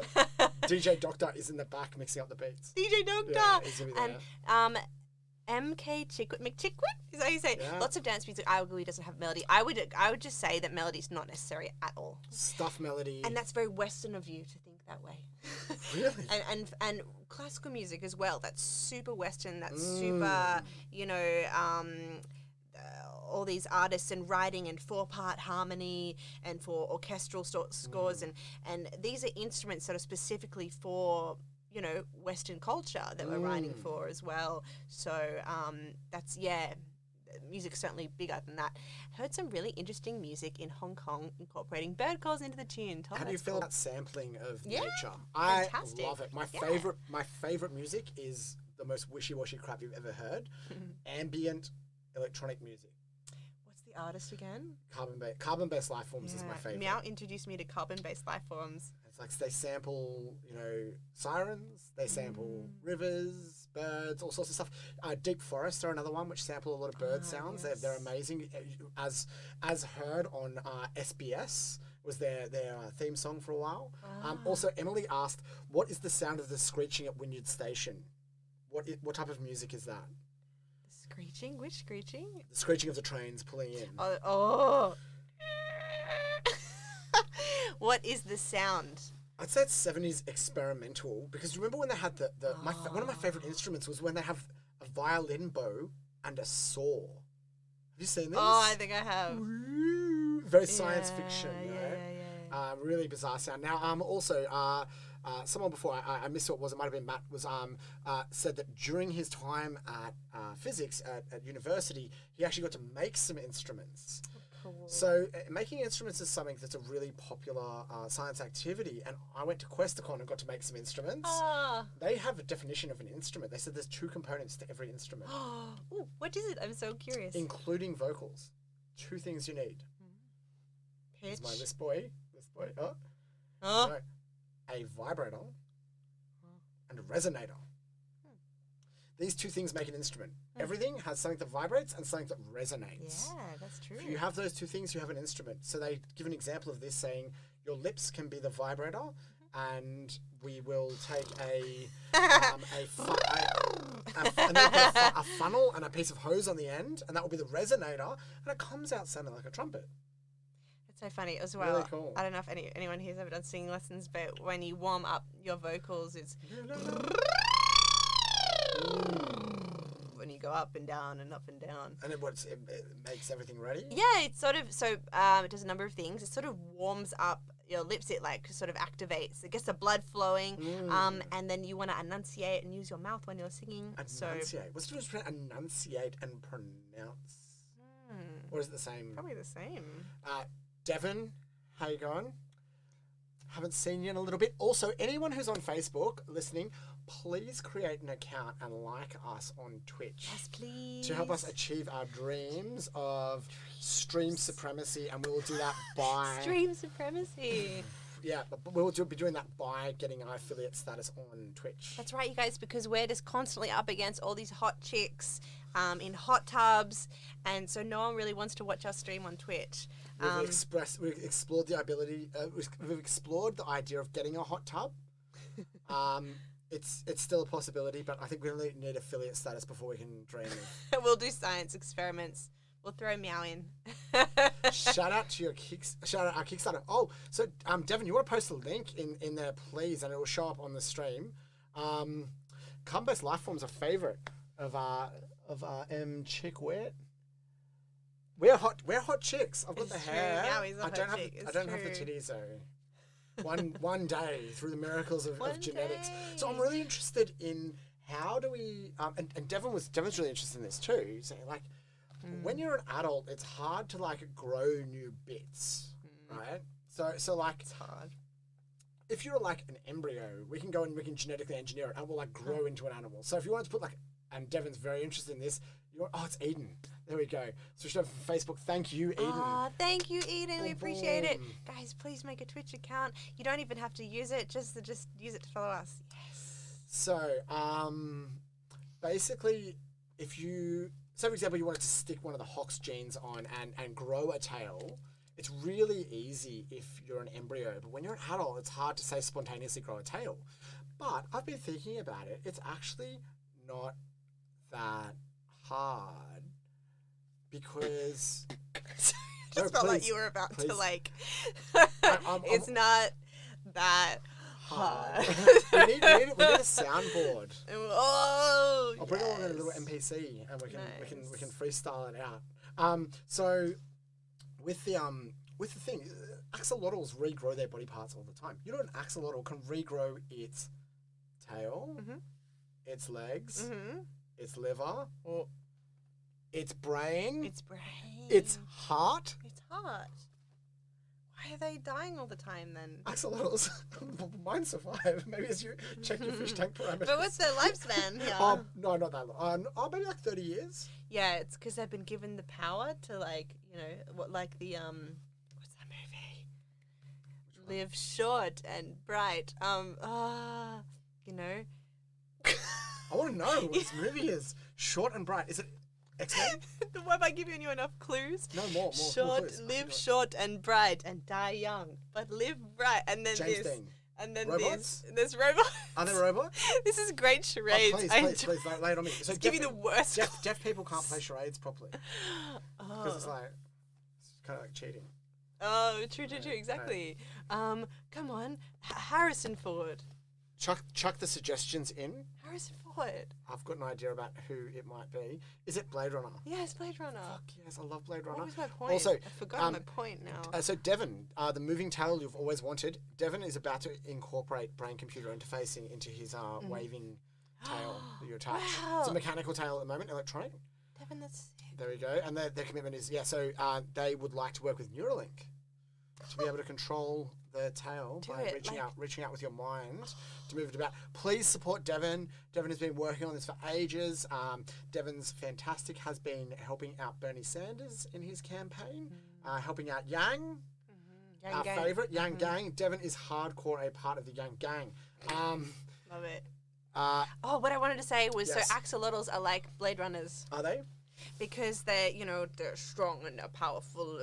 DJ Doctor is in the back mixing up the beats. DJ Doctor. Yeah, he's going to be there. MK McChickwit, is that how you say it? Yeah. Lots of dance music arguably doesn't have melody. I would just say that melody's not necessary at all. Stuff melody. And that's very Western of you to think that way. Really? and classical music as well. That's super Western. That's super, you know, all these artists and writing and 4-part harmony and for orchestral scores and these are instruments that are specifically for, you know, Western culture that we're writing for as well. So that's, music's certainly bigger than that. Heard some really interesting music in Hong Kong incorporating bird calls into the tune. How do you feel about sampling of nature? Fantastic. I love it. My favorite music is the most wishy-washy crap you've ever heard. Ambient electronic music. What's the artist again? Carbon-based life forms is my favorite. Meow introduced me to carbon-based life forms. It's like they sample, you know, sirens. They sample rivers, birds, all sorts of stuff. Deep forests are another one which sample a lot of bird sounds. Yes. They're amazing. As heard on SBS was their theme song for a while. Also, Emily asked, "What is the sound of the screeching at Wynyard Station? What type of music is that?" Screeching? Which screeching? The screeching of the trains pulling in. Oh. What is the sound? I'd say it's 70s experimental, because remember when they had one of my favourite instruments was when they have a violin bow and a saw. Have you seen this? Oh, I think I have. Very science fiction, you know? Yeah. Really bizarre sound. Now, also, someone before, I missed what it was, it might have been Matt, was said that during his time at physics at university, he actually got to make some instruments. Cool. So making instruments is something that's a really popular science activity, and I went to Questacon and got to make some instruments. They have a definition of an instrument. They said there's 2 components to every instrument. Ooh, what is it? I'm so curious. Including vocals. 2 things you need. Pitch. Is my list boy. No. A vibrator and a resonator. These 2 things make an instrument. Everything has something that vibrates and something that resonates. Yeah, that's true. If you have those 2 things, you have an instrument. So they give an example of this, saying your lips can be the vibrator, and we will take a funnel and a piece of hose on the end, and that will be the resonator, and it comes out sounding like a trumpet. It's so funny as well. Really cool. I don't know if anyone here's ever done singing lessons, but when you warm up your vocals, it's when you go up and down and up and down. And it makes everything ready? Yeah, it's sort of, it does a number of things. It sort of warms up your lips. It sort of activates. It gets the blood flowing. And then you want to enunciate and use your mouth when you're singing. Enunciate. What's the difference between enunciate and pronounce? Or is it the same? Probably the same. Devon, how you going? Haven't seen you in a little bit. Also, anyone who's on Facebook listening, please create an account and like us on Twitch. Yes, please. To help us achieve our dreams of stream supremacy, and we will do that by... Stream supremacy. Yeah, but we'll be doing that by getting our affiliate status on Twitch. That's right, you guys, because we're just constantly up against all these hot chicks in hot tubs, and so no one really wants to watch us stream on Twitch. We've explored the ability. We've explored the idea of getting a hot tub. It's still a possibility, but I think we really need affiliate status before we can dream of. We'll do science experiments. We'll throw Meow in. Shout out to our Kickstarter. Oh, so Devin, you want to post a link in there, please, and it will show up on the stream. Carbon-based life forms a favorite of chick wet. We're hot chicks. I've got It's the true. hair. Meow is a I hot don't have chick. I don't It's have the true. titties though. One day through the miracles of genetics. day. So I'm really interested in how do we and Devin's really interested in this too. So like when you're an adult, it's hard to like grow new bits, right? So like It's hard. if you're like an embryo, we can go and we can genetically engineer it and we'll like grow into an animal. So if you wanted to put like, and Devin's very interested in this, it's Eden. There we go. Switched over from Facebook. Thank you, Eden. Aw, thank you, Eden. We Boom, appreciate it. boom. Guys, please make a Twitch account. You don't even have to use it. Just use it to follow us. Yes. So, basically, so for example, you wanted to stick one of the Hox genes on and grow a tail, it's really easy if you're an embryo. But when you're an adult, it's hard to say spontaneously grow a tail. But I've been thinking about it. It's actually not that hard because... Just felt like you were about please. to like... I'm- it's not that hard. we need a soundboard. Oh, I'll bring along a yes. little NPC and we Nice. can freestyle it out. So with the thing, axolotls regrow their body parts all the time. You know, an axolotl can regrow its tail, its legs, its liver, its brain, It's brain. its heart. It's hard. Why are they dying all the time then? Axolotls, mine survive. Maybe as you check your fish tank parameters. But what's their lifespan here? No, not that long. Maybe like 30 years. Yeah, it's because they've been given the power to like, what like the what's that movie? Live short and bright. You know. I want to know what this movie is. Short and bright. Is it X-Men? Why have I given you enough clues? No, more Short, clues. live short and bright and die young, but live bright. And then James this, Dean. and then Robots? this robots. Are there robots? This is great charades. Oh, I please, enjoy- lay it on me. So Just give you the worst. deaf people can't play charades properly because it's kind of like cheating. Oh, true, exactly. Come on, Harrison Ford. Chuck the suggestions in. Harrison Ford. I've got an idea about who it might be. Is it Blade Runner? Yes, Blade Runner. Fuck yes, I love Blade Runner. What was my point? Also, I've forgotten my point now. So Devon, the moving tail you've always wanted, Devon is about to incorporate brain-computer interfacing into his waving tail that you attach. Wow. It's a mechanical tail at the moment, electronic. Devin, that's sick. There we go. And their commitment is, so they would like to work with Neuralink to be able to control the tail Do by it, reaching out with your mind to move it about. Please support Devon. Devon has been working on this for ages. Devon's fantastic, has been helping out Bernie Sanders in his campaign, helping out Yang, our favourite, Yang Gang. Devon is hardcore a part of the Yang Gang. Love it. What I wanted to say was, Yes. so axolotls are like Blade Runners Are they? because they're strong and they're powerful.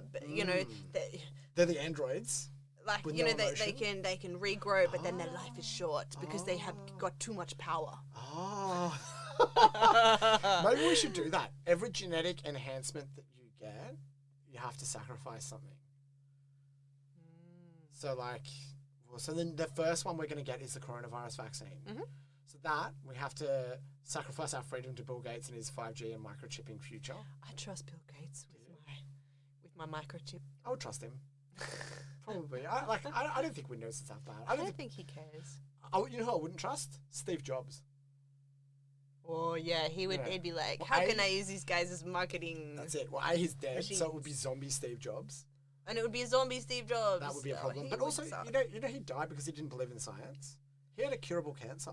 They're the androids. Like With they no emotion? can regrow, but then their life is short because they have got too much power. Oh. Maybe we should do that. Every genetic enhancement that you get, you have to sacrifice something. So so then the first one we're going to get is the coronavirus vaccine. So that, we have to sacrifice our freedom to Bill Gates and his 5G and microchipping future. I trust Bill Gates with my microchip. I would trust him. Probably. I don't think Windows is that bad. I don't think he cares. You know who I wouldn't trust? Steve Jobs. Oh yeah, he would. Yeah. He'd be like, Well, "How can I use these guys as marketing?" That's it. Well, he's dead, so it would be Machines. zombie Steve Jobs. And it would be a zombie Steve Jobs. That would be a Oh, problem. he But would also, suck. you know, he died because he didn't believe in science. He had a curable cancer.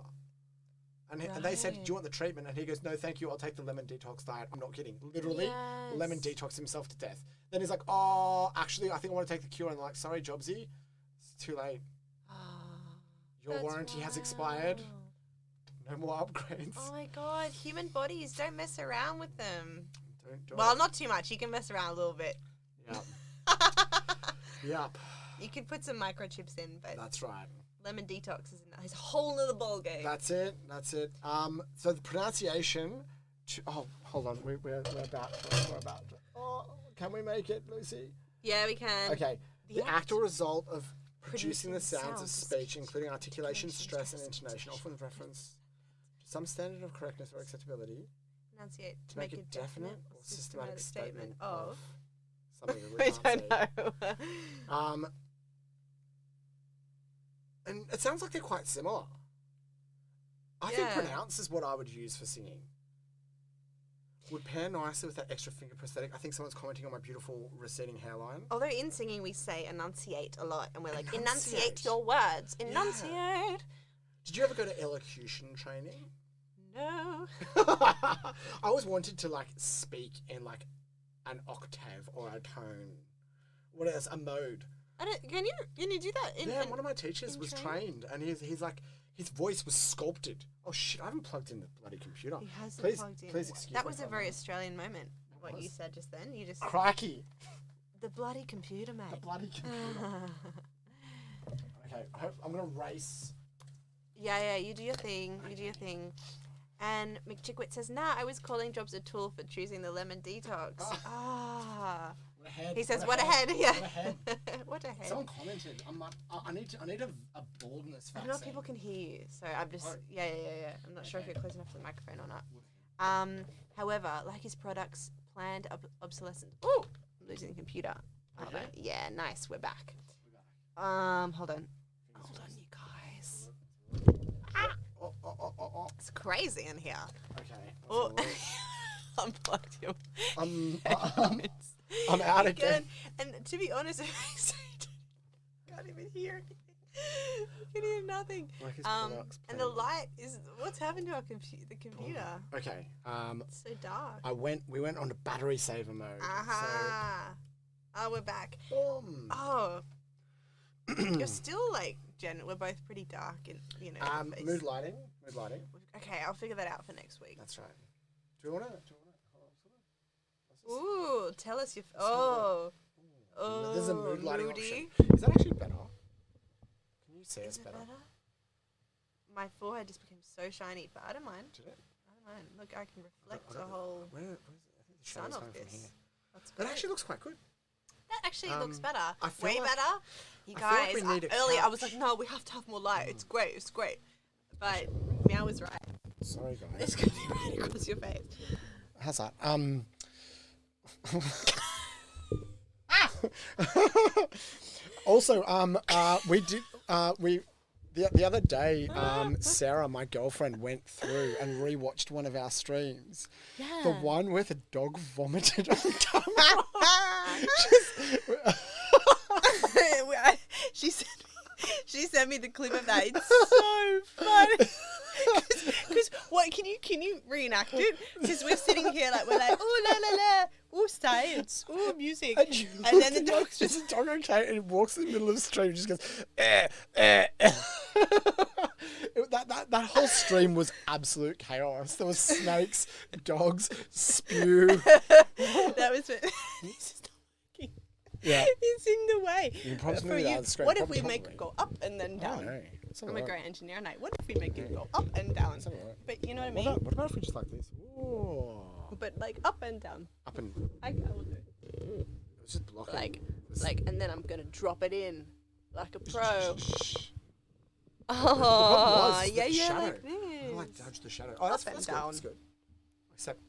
And they said, do you want the treatment? And he goes, no, thank you. I'll take the lemon detox diet. I'm not kidding. Literally, lemon detox himself to death. Then he's like, oh, actually, I think I want to take the cure. And they're like, sorry, Jobsy, it's too late. Your warranty has expired. No more upgrades. Oh my god, human bodies, don't mess around with them. Don't do Well, it. not too much. You can mess around a little bit. Yep. Yep. You could put some microchips in, but That's right. lemon detox is a whole other ball game. That's it. So the pronunciation. Hold on. We're about. Oh, can we make it, Lucy? Yeah, we can. Okay. The act or result of producing the sounds sounds of of speech, including articulation, articulation, stress, and stress, intonation, often with reference to some standard of correctness or acceptability, Enunciate to make a definite or systematic statement of something that we I can't don't say. know. And it sounds like they're quite similar. I think Yeah. pronounce is what I would use for singing. Would pair nicely with that extra finger prosthetic. I think someone's commenting on my beautiful receding hairline. Although in singing we say enunciate a lot, and we're like, Enunciate. enunciate your words. Enunciate. Did you ever go to elocution training? No. I always wanted to like speak in like an octave or a tone. What else? A mode. Can you do that? One of my teachers was trained, and he's like, his voice was sculpted. Oh shit! I haven't plugged in the bloody computer. He hasn't plugged in. Please excuse That my was a comment. very Australian moment. What was? you said just then. You just Crikey! the bloody computer, mate. The bloody computer. Okay, I'm gonna race. Yeah, you do your thing. You do your thing. And McChickwit says, nah, I was calling Jobs a tool for choosing the lemon detox. Ah. What a head. He says, what a head. Yeah. What a head. What a head. Someone commented. I need a baldness I vaccine. don't know if people can hear you, so I'm just, Oh. yeah. I'm not sure if you're close enough to the microphone or not. Okay. However, like his products, planned obsolescence. Oh, I'm losing the computer. Hold on. Okay. Yeah, nice. We're back. Hold on. Hold on, you guys. Oh. It's crazy in here. Okay. Oh, unplugged him. I'm out again. And to be honest, I can't even hear anything. I can hear nothing. Like his And products the planned. light is what's happened to our the computer. Okay. It's so dark. We went on to battery saver mode. Aha. Oh, we're back. So, Oh. You're still like Jen. We're both pretty dark and in the face. mood lighting. Okay, I'll figure that out for next week. That's right. Do you want to? Ooh, tell us your. Oh. There's a mood lighting moody. option. Is that actually better? Can you see Is us it better? My forehead just became so shiny, but I don't mind. Did it? I don't mind. Look, I can reflect I the don't know. whole Where is it? I think the sun shadow's of coming from this. here. That's That great. actually looks quite good. That actually looks better. I feel Way like- better. You I feel like guys, we need a earlier I was couch. like, no, we have to have more light. It's great. It's great. But Meow was right. Sorry, guys. It's going to be right across your face. How's that? Also, we did the other day, Sarah, my girlfriend, went through and rewatched one of our streams. Yeah. The one where the dog vomited on camera. She sent me the clip of that. It's so funny. Because what can you reenact it? Because we're sitting here like we're like oh la la la oh science oh music and then the dog's just the dog okay and it walks in the middle of the stream and just goes that whole stream was absolute chaos. There was snakes, dogs, spew. that was it. Yeah. It's in the way. You can probably For move it you, out of the screen. what if Probably we make top it of go up and then I don't down? know. Let's have I'm a a look. great engineer, and what if we make it go up and down? Let's have a look. But you know what I mean? What about if we just like this? Ooh. But like up and down. Up and I will do it. it was just blocking. Like, and then I'm gonna drop it in like a pro. The Oh, problem was yeah, the yeah, shadow. like I like this. judge the shadow. Oh, that's and good. down. That's good. Except,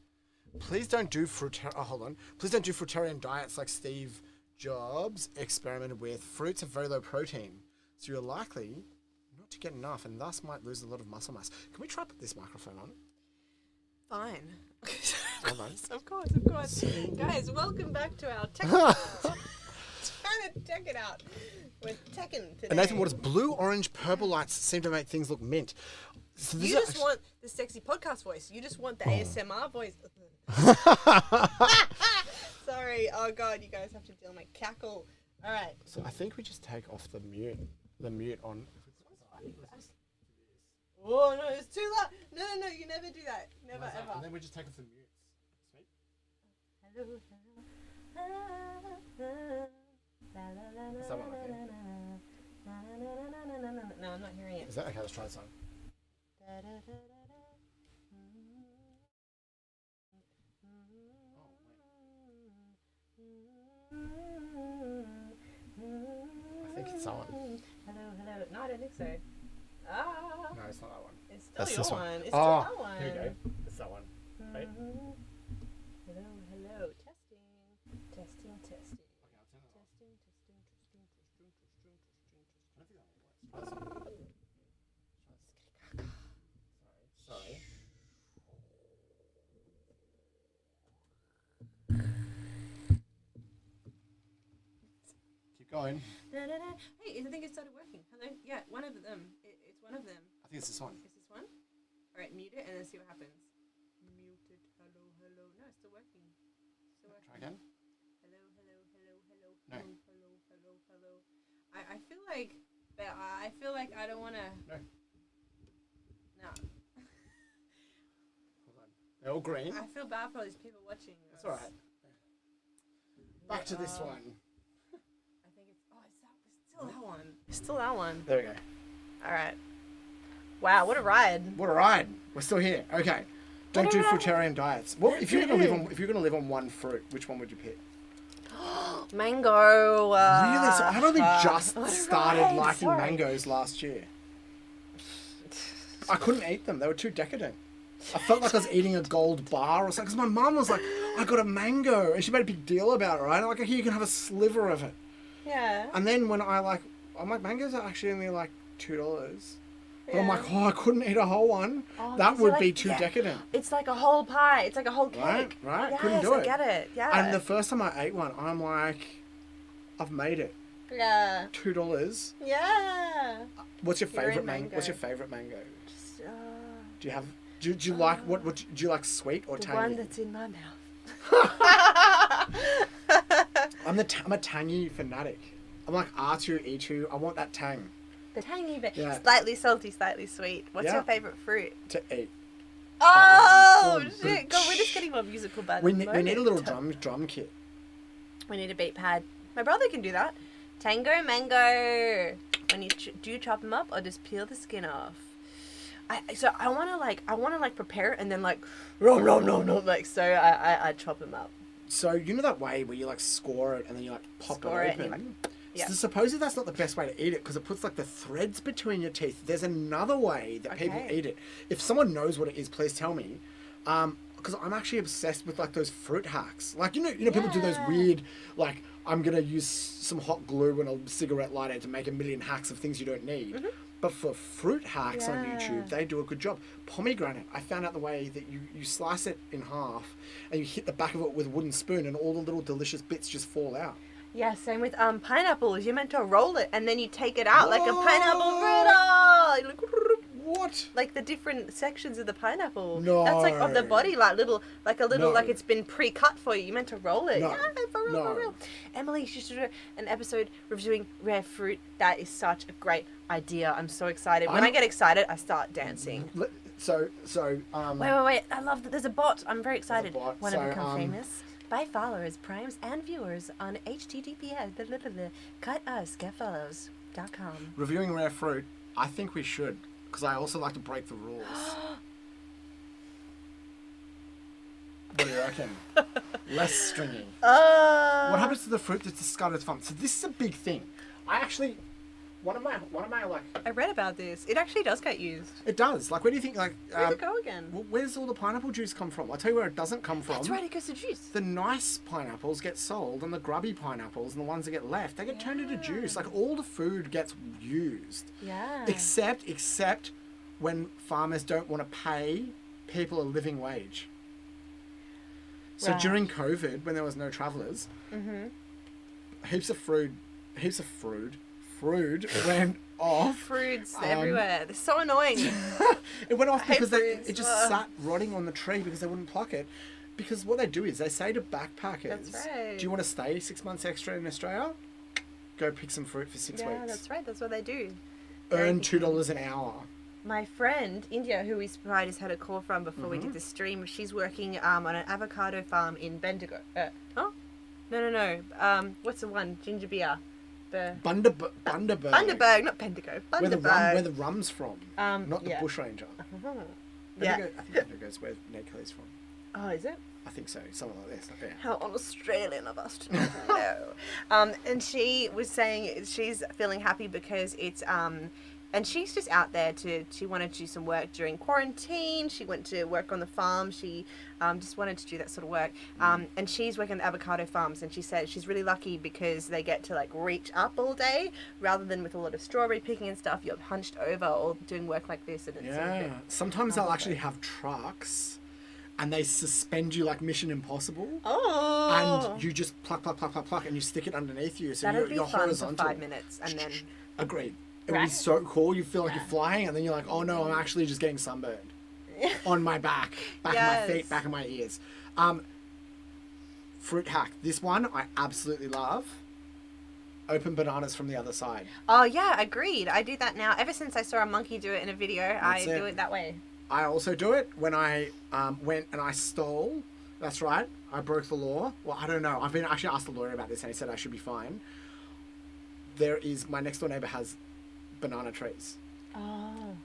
please don't do hold on. Please don't do fruitarian diets like Steve Jobs experimented with. Fruits are very low protein, so you're likely not to get enough, and thus might lose a lot of muscle mass. Can we try put this microphone on? Fine. Hold on. Of course. Guys, welcome back to our technical trying to check it out. We're teching today. And Nathan, what is blue, orange, purple lights seem to make things look mint. So You just want the sexy podcast voice. You just want the ASMR voice. Sorry. Oh God, you guys have to deal with my cackle. All right. So I think we just take off the mute on. Oh no, it's too loud. No, you never do that. Never ever. And then we just take off the mutes. Sweet. Hello. Is that one okay? No, I'm not hearing it. Is that okay? Let's try this one. I think it's that one. Hello. No, I don't think so. Ah. No, it's not that one. It's still That's your this one. one. It's still that one. Here we go. It's that one. Right? Hello. Testing. Sorry. Keep going. Hey, I think it started working. Hello? Yeah, one of them. It's one of them. I think it's this one. Is this one? All right, mute it and then see what happens. Muted. Hello. No, it's still working. Try again. Hello. No. Hello. I feel like I don't want to. No. No. Hold on. They're all green. I feel bad for all these people watching. That's all right. Back to this one. I think it's still that one. It's still that one. There we go. All right. Wow, what a ride. What a ride. We're still here. Okay. Don't do fruitarian diets. Well, if you're gonna live on one fruit, which one would you pick? Mango. Really? So I've only just what a started ride. liking Sorry. mangoes last year. I couldn't eat them. They were too decadent. I felt like I was eating a gold bar or something. Because my mum was like, I got a mango. And she made a big deal about it, right? I'm like, okay, you can have a sliver of it. Yeah. And then when I'm like, mangoes are actually only like $2. But Yeah. I'm like, I couldn't eat a whole one. Oh, That these would are be like- too yeah. decadent. It's like a whole pie. It's like a whole cake. Right? Yes, Couldn't do it. I get it. Yeah. And the first time I ate one, I'm like, I've made it. Yeah. $2. Yeah. What's your You're favorite in mango? mango. What's your favorite mango? Just, Do you have? Do you like what? Do you like sweet or the tangy? one that's in my mouth. I'm a tangy fanatic. I'm like R2E2. I want that tang The tangy bit. Yeah. Slightly salty, slightly sweet. What's Yeah. your favorite fruit? to eat. Oh, boom, shit. God, we're just getting more musical by the We need a little moment. drum kit. We need a beat pad. My brother can do that. Tango mango. When you do you chop them up or just peel the skin off? I want to prepare it and then like no, like so I chop them up. So you know that way where you like score it and then you like pop Score it it and open. you, yeah. So supposedly that's not the best way to eat it because it puts like the threads between your teeth. There's another way that people Okay. eat it. If someone knows what it is, please tell me. Because I'm actually obsessed with like those fruit hacks. Like you know people do those Yeah. weird like I'm gonna use some hot glue and a cigarette lighter to make a million hacks of things you don't need. Mm-hmm. But for fruit hacks on Yeah. YouTube, they do a good job. Pomegranate, I found out the way that you slice it in half and you hit the back of it with a wooden spoon and all the little delicious bits just fall out. Yeah, same with pineapples. You're meant to roll it and then you take it out like a What? pineapple fritter. You're What? like the different sections of the pineapple. No. That's like of the body, like a little No. like it's been pre-cut for you. You're meant to roll it. No. Yeah, for real, No. for real. Emily, she should do an episode reviewing rare fruit. That is such a great idea. I'm so excited. When I get excited, I start dancing. So Wait. I love that there's a bot. I'm very excited. bot. Want to So, become famous? Buy followers, primes, and viewers on https cutusgetfollows.com. reviewing rare fruit, I think we should. Because I also like to break the rules. What do you reckon? Less stringy. What happens to the fruit that's discarded from? So this is a big thing. I actually, one of my like, I read about this. It actually does get used. it does. Like, where do you think like? Where'd it go again? Where's all the pineapple juice come from? I'll tell you where it doesn't come from. That's right, it goes to juice. The nice pineapples get sold, and the grubby pineapples and the ones that get left, they get turned into juice. Like all the food gets used. Yeah. Except when farmers don't want to pay people a living wage. So Right. during COVID, when there was no travellers, heaps of fruit went off. Fruits everywhere. They're so annoying. It went off because fruits. it just sat rotting on the tree because they wouldn't pluck it. Because what they do is they say to backpackers, That's right. do you want to stay 6 months extra in Australia? Go pick some fruit for 6 weeks. Yeah, that's right. That's what they do. Earn $2 an hour. My friend, India, who we just had a call from before we did the stream, she's working on an avocado farm in Bendigo. No. What's the one? Ginger beer. Bundaberg. Bundaberg, not Bendigo. Bundaberg. Where the rum's from. Not the bushranger. Yeah. I think Bendigo's where Ned Kelly's from. Oh, is it? I think so. Something like this. Yeah. How un-Australian of us to know. And she was saying she's feeling happy because it's and she's just out there she wanted to do some work during quarantine. She went to work on the farm. She just wanted to do that sort of work. And she's working at avocado farms, and she said she's really lucky because they get to like reach up all day rather than with a lot of strawberry picking and stuff. You're hunched over or doing work like this, and it's Sometimes they'll actually have trucks. And they suspend you like Mission Impossible. Oh. And you just pluck, and you stick it underneath you. So That'd you're be fun horizontal. for 5 minutes, and then... Agreed. It would be so cool. You feel like you're flying, and then you're like, oh no, I'm actually just getting sunburned. On my back of my feet, back of my ears. Fruit hack. This one I absolutely love. Open bananas from the other side. Oh yeah, agreed. I do that now. Ever since I saw a monkey do it in a video, I do it that way. I also do it when I went and I stole. That's right. I broke the law. Well, I don't know. I've been actually asked the lawyer about this, and he said I should be fine. My next door neighbor has banana trees. Oh.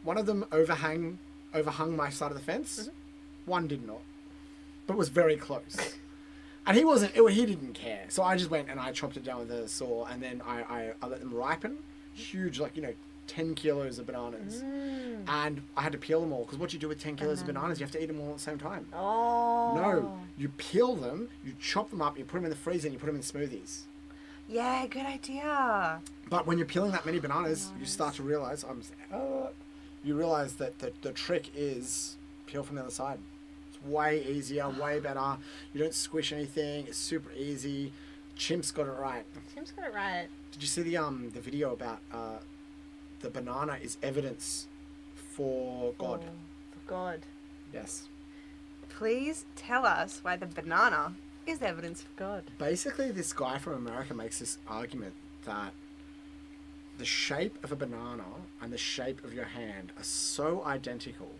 One of them overhung my side of the fence. Mm-hmm. One did not, but was very close. And he didn't care. So I just went and I chopped it down with a saw, and then I let them ripen. Huge, 10 kilos of bananas. And I had to peel them all, because what you do with 10 kilos of bananas, you have to eat them all at the same time. Oh. No, you peel them, you chop them up, you put them in the freezer, and you put them in smoothies. Yeah, good idea. But when you're peeling that many bananas, you start to realize, you realize that the trick is peel from the other side. It's way easier, way better. You don't squish anything. It's super easy. Chimp's got it right. Chimp's got it right. Did you see the video about the banana is evidence for God? For God. Yes. Please tell us why the banana is evidence for God. Basically, this guy from America makes this argument that the shape of a banana and the shape of your hand are so identical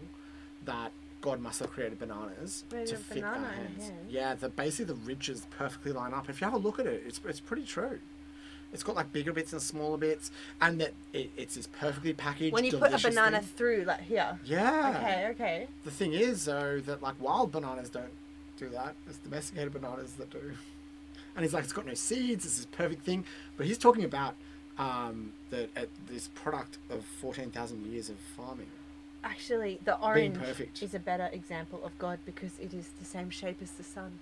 that God must have created bananas to fit our hands. Yeah, basically the ridges perfectly line up. If you have a look at it, it's pretty true. It's got like bigger bits and smaller bits, and that it's this perfectly packaged. When you put a banana through, like here. Yeah. Okay. The thing is, though, that like wild bananas don't do that. It's domesticated bananas that do. And he's like, it's got no seeds. It's this perfect thing. But he's talking about this product of 14,000 years of farming. Actually, the orange perfect. is a better example of God because it is the same shape as the sun.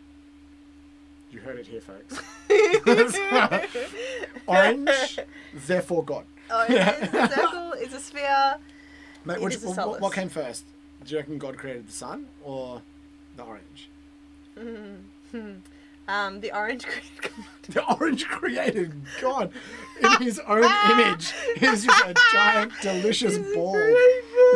You heard it here, folks. Orange, therefore God. Orange is a circle, it's a sphere. Mate, what came first? Do you reckon God created the sun or the orange? The orange created God. The orange created God in his own image. He's just a giant, delicious ball.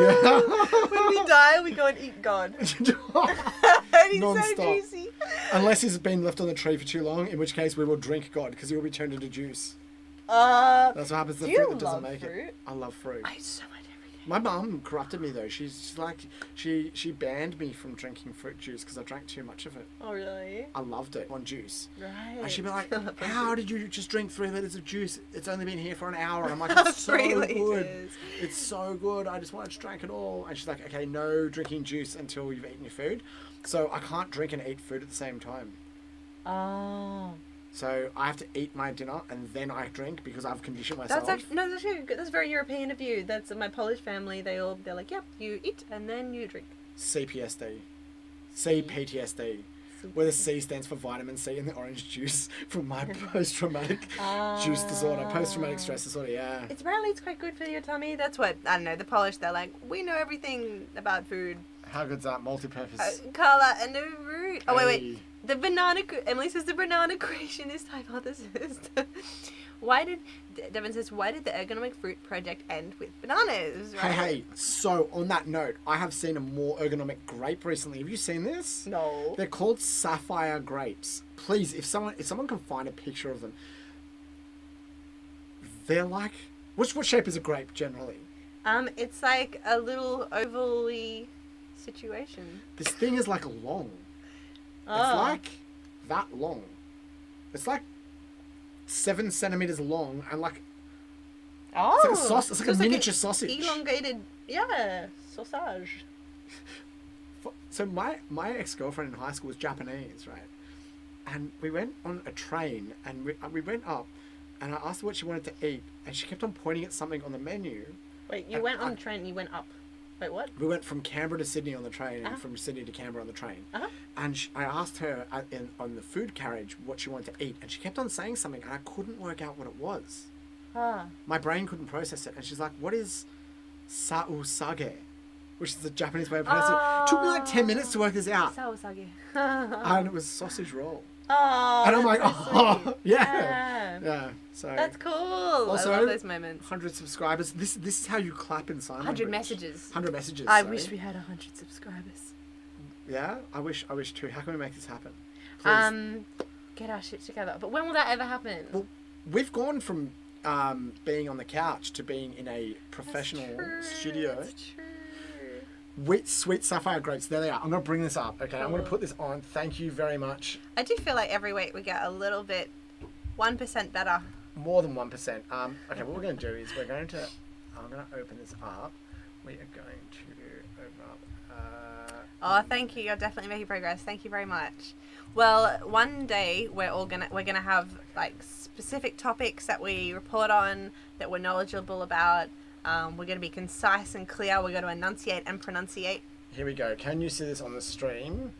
Yeah. When we die, we go and eat God. And he's Non-stop. so juicy. Unless he's been left on the tree for too long, in which case we will drink God because he will be turned into juice. That's what happens to the fruit that doesn't make it. I love fruit. I eat so much every day. My mum corrupted me though. She's like, she banned me from drinking fruit juice because I drank too much of it. Oh really? I loved it on juice. Right. And she'd be like, how did you just drink 3 liters of juice? It's only been here for an hour. And I'm like, it's so good. It's so good. I just wanted to drink it all. And she's like, okay, no drinking juice until you've eaten your food. So I can't drink and eat food at the same time. Oh. So I have to eat my dinner and then I drink because I've conditioned myself. That's actually good. That's very European of you. That's my Polish family. They're like, yep, you eat and then you drink. CPSD. CPTSD. Where the C stands for vitamin C in the orange juice from my post-traumatic juice disorder. Post-traumatic stress disorder, yeah. Apparently it's quite good for your tummy. That's what, I don't know, the Polish, they're like, we know everything about food. How good's that? Multi-purpose. Colour and the root. Oh, wait. The Emily says the banana creationist hypothesis. Devin says, why did the ergonomic fruit project end with bananas? Right? Hey, so on that note, I have seen a more ergonomic grape recently. Have you seen this? No. They're called Sapphire Grapes. Please, if someone can find a picture of them, they're like, what shape is a grape generally? It's like a little ovally situation. This thing is like long. Oh. It's like that long. It's like 7 centimeters long and like Oh, it's like a sauce. It's like a miniature sausage. Elongated, sausage. So my ex-girlfriend in high school was Japanese, right? And we went on a train and we went up, and I asked her what she wanted to eat, and she kept on pointing at something on the menu. Wait, you went on the train and you went up. Wait, what? We went from Canberra to Sydney on the train, and from Sydney to Canberra on the train. And I asked her on the food carriage what she wanted to eat, and she kept on saying something, and I couldn't work out what it was. My brain couldn't process it, and she's like, "What is sausage?" Which is the Japanese way of pronouncing it. It took me like 10 minutes to work this out. Sausage. And it was sausage roll. Oh, And I'm like, so oh, yeah. So that's cool. Also, I love those moments. 100 subscribers. This is how you clap in sign 100 language. messages. 100 messages. I sorry. wish we had 100 subscribers. Yeah, I wish too. How can we make this happen? Please. Get our shit together. But when will that ever happen? Well, we've gone from being on the couch to being in a professional studio. That's true. Sweet Sapphire Grapes. There they are. I'm going to bring this up. Okay, I'm going to put this on. Thank you very much. I do feel like every week we get a little bit 1% better. More than 1%. Okay, what we're going to do is I'm going to open this up. We are going to open up. Thank you. You're definitely making progress. Thank you very much. Well, one day we're gonna have like specific topics that we report on, that we're knowledgeable about. We're going to be concise and clear. We're going to enunciate and pronunciate. Here we go. Can you see this on the stream?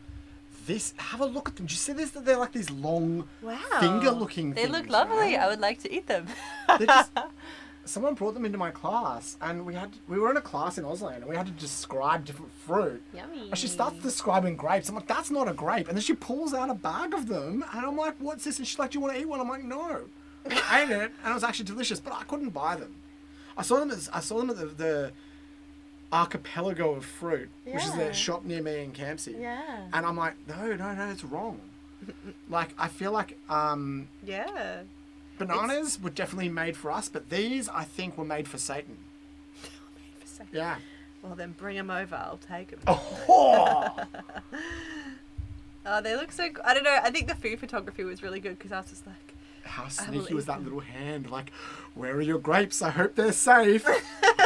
Have a look at them. Do you see this? They're like these long finger-looking things. They look lovely. Right? I would like to eat them. Someone brought them into my class, and we were in a class in Auslan, and we had to describe different fruit. Yummy. And she starts describing grapes. I'm like, that's not a grape. And then she pulls out a bag of them, and I'm like, what's this? And she's like, do you want to eat one? I'm like, no. And I ate it, and it was actually delicious, but I couldn't buy them. I saw them at the Archipelago of Fruit, which is a shop near me in Campsie. Yeah. And I'm like, no, it's wrong. Like, I feel like bananas were definitely made for us, but these, I think, were made for Satan. Made for Satan. Yeah. Well, then bring them over. I'll take them. Oh! They look so good. I don't know. I think the food photography was really good because I was just like, how sneaky was that little hand? Like, where are your grapes? I hope they're safe.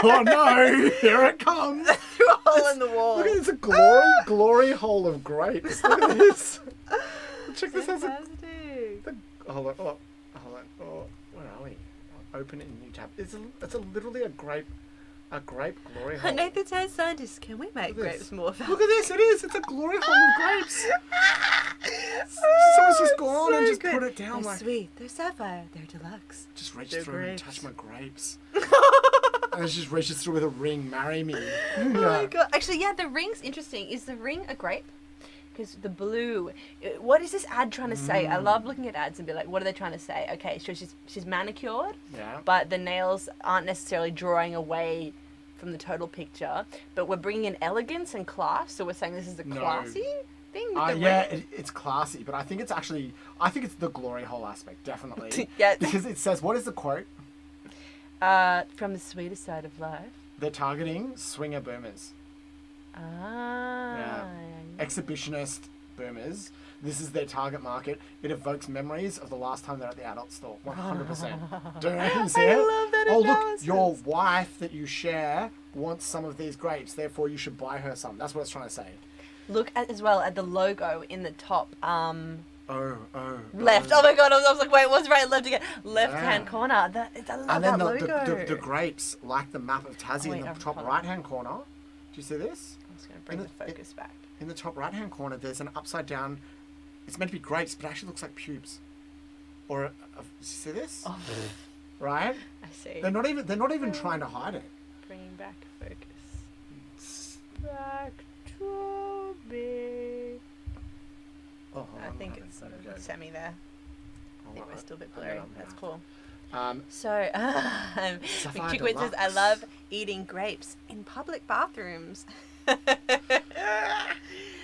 Oh no, here it comes. Through a hole in the wall. Look at this, glory hole of grapes. Look at this. Check this out. Hold on. Oh, where are we? Open it in new tab. It's literally a grape glory hole. Nathan says, scientists, can we make grapes more valuable? Look at this. It is. It's a glory hole of grapes. Someone's just gone and just put it down. They're like, sweet. They're sapphire. They're deluxe. just reach They're through and grapes. touch my grapes. And she just reaches through with a ring. Marry me. Oh my god. Actually, yeah, the ring's interesting. Is the ring a grape? Because the blue. What is this ad trying to say? I love looking at ads and be like, what are they trying to say? Okay, so she's manicured. Yeah. But the nails aren't necessarily drawing away from the total picture. But we're bringing in elegance and class. So we're saying this is a classy thing with the ring. It's classy, but I think it's the glory hole aspect, definitely. Yeah. Because it says, what is the quote? From the sweetest side of life. They're targeting swinger boomers. Yeah. Exhibitionist boomers. This is their target market. It evokes memories of the last time they're at the adult store. 100%. Don't you see it? I love that analysis. Look, your wife that you share wants some of these grapes, therefore you should buy her some. That's what it's trying to say. Look as well at the logo in the top. Left. Oh. Oh my god! I was like, wait, what's right, left again? Left-hand corner. I love and then that logo. the grapes, like the map of Tassie, in the top right-hand corner. Do you see this? I'm just gonna bring the focus back. In the top right-hand corner, there's an upside down. It's meant to be grapes, but it actually looks like pubes. Or, see this? Oh. Right? I see. They're not even trying to hide it. Bringing back focus. Back to me. Oh, I think sort There we go. of semi there. I think we're still a bit blurry. That's cool. Sapphire Chickwood says, I Deluxe. love eating grapes in public bathrooms.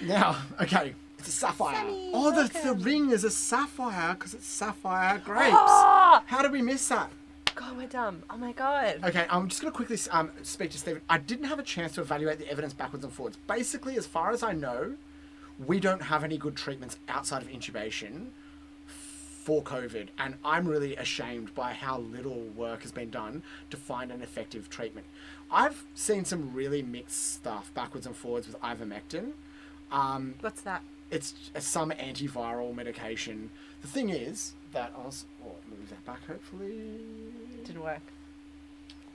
Now, okay, it's a sapphire. Sammy, Oh, the welcome. ring is a sapphire because it's Sapphire Grapes. Oh! How did we miss that? God, we're dumb. Oh my god. Okay, I'm just going to quickly speak to Stephen. I didn't have a chance to evaluate the evidence backwards and forwards. Basically, as far as I know, we don't have any good treatments outside of intubation for COVID, and I'm really ashamed by how little work has been done to find an effective treatment. I've seen some really mixed stuff backwards and forwards with ivermectin. What's that? It's some antiviral medication. The thing is that move that back hopefully. Didn't work.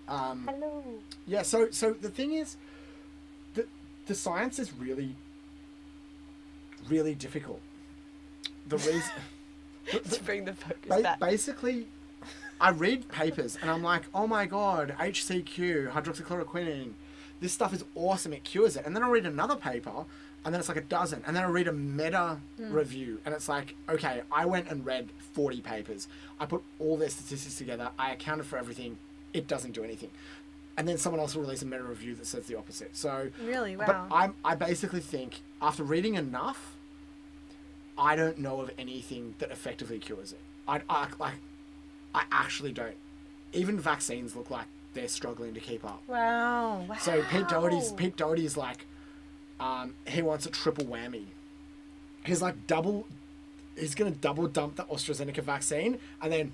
Hello. Yeah. So the thing is, the science is really, really difficult. The reason. Let's bring the focus back. Basically, I read papers and I'm like, oh my god, HCQ, hydroxychloroquine, this stuff is awesome, it cures it. And then I read another paper and then it's like a dozen. And then I read a meta review and it's like, okay, I went and read 40 papers. I put all their statistics together. I accounted for everything. It doesn't do anything. And then someone else will release a meta review that says the opposite. So, really? Wow. But I basically think after reading enough, I don't know of anything that effectively cures it. I actually don't. Even vaccines look like they're struggling to keep up. Wow. So Pete Doherty's like, he wants a triple whammy. He's like he's going to double dump the AstraZeneca vaccine and then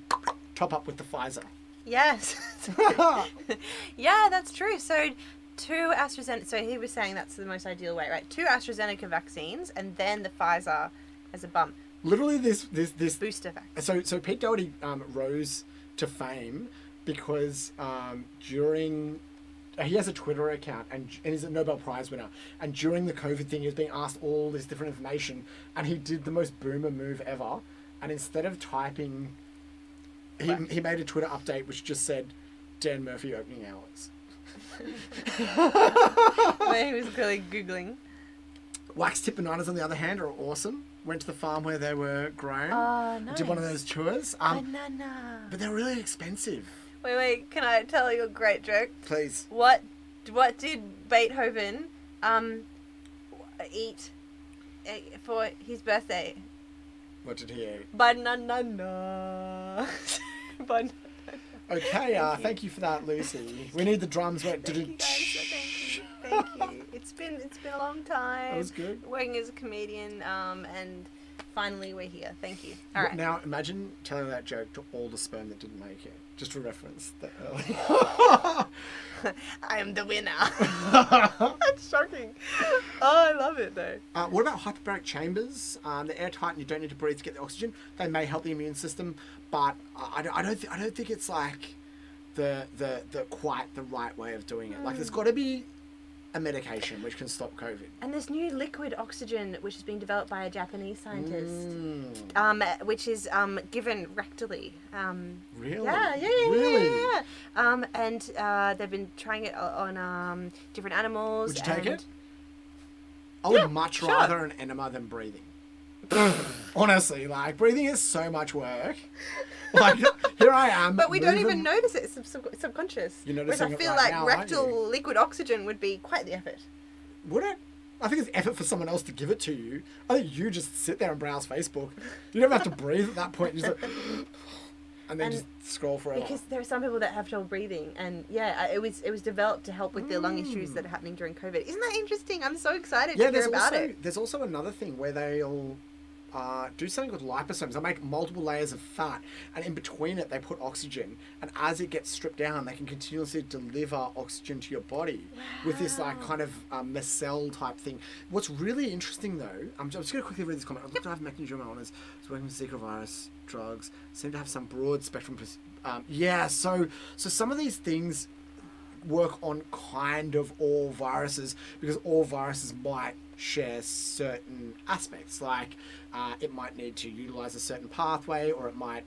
top up with the Pfizer. Yes. Yeah, that's true. So 2 AstraZeneca, so he was saying that's the most ideal way, right? 2 AstraZeneca vaccines and then the Pfizer as a bump. Literally this Booster vaccine. So Pete Doherty rose to fame because during he has a Twitter account and he's a Nobel Prize winner, and during the COVID thing he was being asked all this different information and he did the most boomer move ever, and instead of typing he made a Twitter update which just said Dan Murphy opening hours. Where he was clearly Googling. Wax tip bananas on the other hand are awesome. Went to the farm where they were grown. Oh, nice. Did one of those tours. Banana. But they're really expensive. Wait, can I tell you a great joke? Please. What did Beethoven eat for his birthday? What did he eat? Banana. Banana. Okay, thank you for that, Lucy. We need the drums. Thank you guys. Thank you. It's been a long time. That was good. Working as a comedian, and finally we're here. Thank you. All right. Now imagine telling that joke to all the sperm that didn't make it. Just to reference that early. I am the winner. That's shocking. Oh, I love it though. What about hyperbaric chambers? They're airtight and you don't need to breathe to get the oxygen. They may help the immune system, but I don't think it's like the quite the right way of doing it. Like there's got to be a medication which can stop COVID. And there's new liquid oxygen which is being developed by a Japanese scientist, which is given rectally. Really? Yeah. Really? Yeah. And they've been trying it on different animals. Would you take it? I would much rather an enema than breathing. Honestly, like breathing is so much work. Like here I am. But we don't even notice it. It's subconscious. You're Whereas noticing I feel it right like now, rectal liquid oxygen would be quite the effort. Would it? I think it's effort for someone else to give it to you. I think you just sit there and browse Facebook. You don't have to breathe at that point. You just like, and then just scroll forever. Because there are some people that have trouble breathing, and it was developed to help with their lung issues that are happening during COVID. Isn't that interesting? I'm so excited to hear about it. There's also another thing where they'll do something with liposomes. They make multiple layers of fat, and in between it they put oxygen, and as it gets stripped down they can continuously deliver oxygen to your body with this like kind of micelle type thing. What's really interesting though, I'm just going to quickly read this comment. I'd love to have mechanism honors. It's working with Zika virus drugs, seem to have some broad spectrum. So some of these things work on kind of all viruses because all viruses might share certain aspects, like it might need to utilize a certain pathway, or it might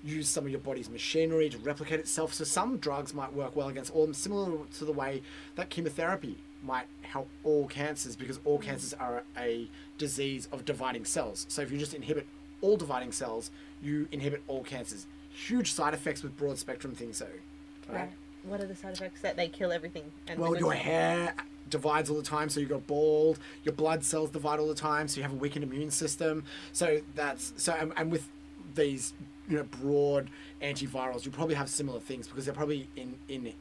use some of your body's machinery to replicate itself. So some drugs might work well against all of them, similar to the way that chemotherapy might help all cancers because all cancers are a disease of dividing cells. So if you just inhibit all dividing cells, you inhibit all cancers. Huge side effects with broad spectrum things though. Right? What are the side effects? That they kill everything. And well, your hair divides all the time, so you got bald. Your blood cells divide all the time, so you have a weakened immune system. So and with these broad antivirals, you probably have similar things because they're probably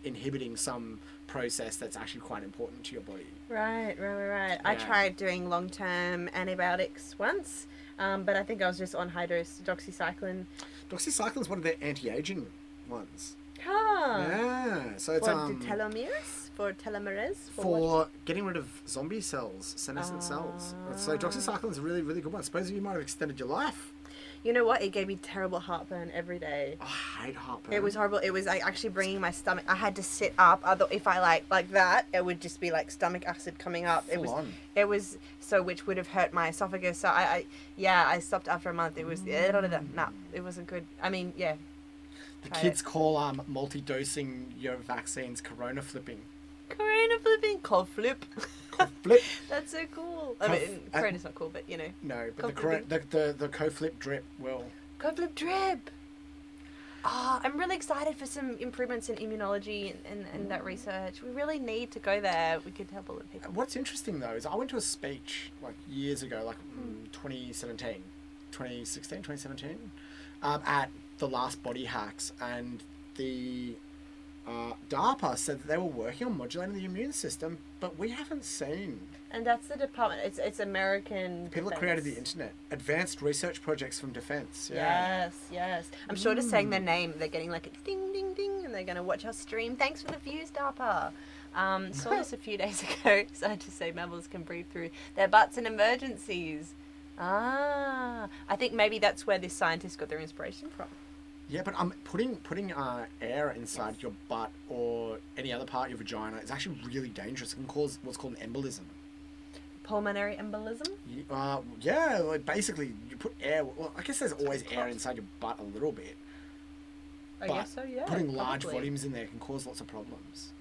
inhibiting some process that's actually quite important to your body. Right. Yeah. I tried doing long-term antibiotics once, but I think I was just on high-dose doxycycline. Doxycycline is one of their anti-aging ones. Huh. Yeah. So it's for telomeres? For getting rid of zombie cells, senescent cells. So doxycycline is a really, really good one. Suppose you might have extended your life. You know what? It gave me terrible heartburn every day. Oh, I hate heartburn. It was horrible. It was like actually bringing my stomach. I had to sit up. If I like that, it would just be like stomach acid coming up. It was so, which would have hurt my esophagus. So I stopped after a month. It was it wasn't good. I mean, yeah. The kids call multi-dosing your vaccines corona flipping. Corona flipping, cold flip. Flip. That's so cool. I mean, corona's not cool, but you know. No, but the co-flip drip will. Co-flip drip. I'm really excited for some improvements in immunology and that research. We really need to go there. We could help a lot of people. What's interesting though is I went to a speech like years ago, like 2017, 2017, at the last Body Hacks, and the DARPA said that they were working on modulating the immune system, but we haven't seen. And that's the department. It's American. People that created the internet. Advanced research projects from defense. Yeah. Yes. I'm sure just saying their name, they're getting like a ding, ding, ding, and they're going to watch our stream. Thanks for the views, DARPA. Saw this a few days ago. So I just say mammals can breathe through their butts in emergencies. I think maybe that's where this scientist got their inspiration from. Yeah, but putting air inside your butt or any other part of your vagina is actually really dangerous. It can cause what's called an embolism. Pulmonary embolism? Yeah, like basically you put air. Well, I guess there's always air inside your butt a little bit. I guess so, yeah. Putting large volumes in there can cause lots of problems.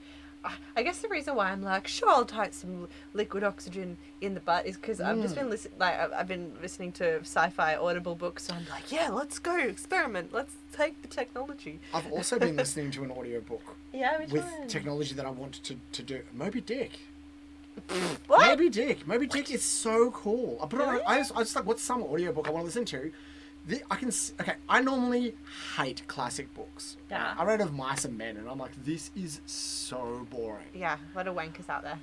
I guess the reason why I'm like, sure, I'll type some liquid oxygen in the butt is because I've just been I've been listening to sci-fi audible books, so I'm like, yeah, let's go experiment. Let's take the technology. I've also been listening to an audiobook. Yeah, which with one? Technology that I want to do. Moby Dick. What? Moby Dick is so cool. I put it on. I just like, what's some audiobook I want to listen to? I normally hate classic books. Yeah. I read Of Mice and Men, and I'm like, this is so boring. Yeah, a lot of wankers out there.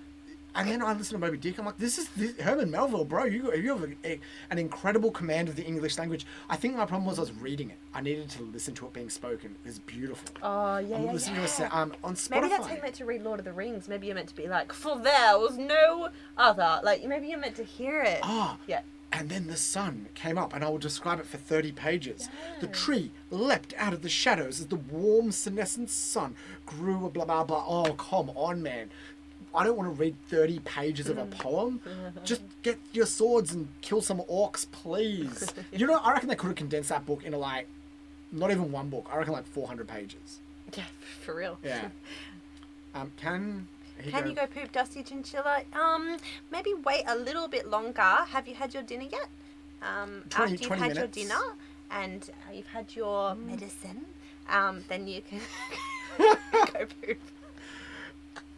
And then I listen to Moby Dick. I'm like, this Herman Melville, bro. You have an incredible command of the English language. I think my problem was I was reading it. I needed to listen to it being spoken. It was beautiful. Oh yeah, I'm listening to it on Spotify. Maybe that's how you meant to read Lord of the Rings. Maybe you're meant to be like, for there was no other. Like maybe you're meant to hear it. Yeah. And then the sun came up, and I will describe it for 30 pages. Yeah. The tree leapt out of the shadows as the warm, senescent sun grew, blah, blah, blah. Oh, come on, man. I don't want to read 30 pages of a poem. Just get your swords and kill some orcs, please. I reckon they could have condensed that book into, like, not even one book. I reckon, like, 400 pages. Yeah, for real. Yeah. Can you go poop, Dusty Chinchilla? Maybe wait a little bit longer. Have you had your dinner yet? After you've had minutes. Your dinner and you've had your medicine, then you can go poop.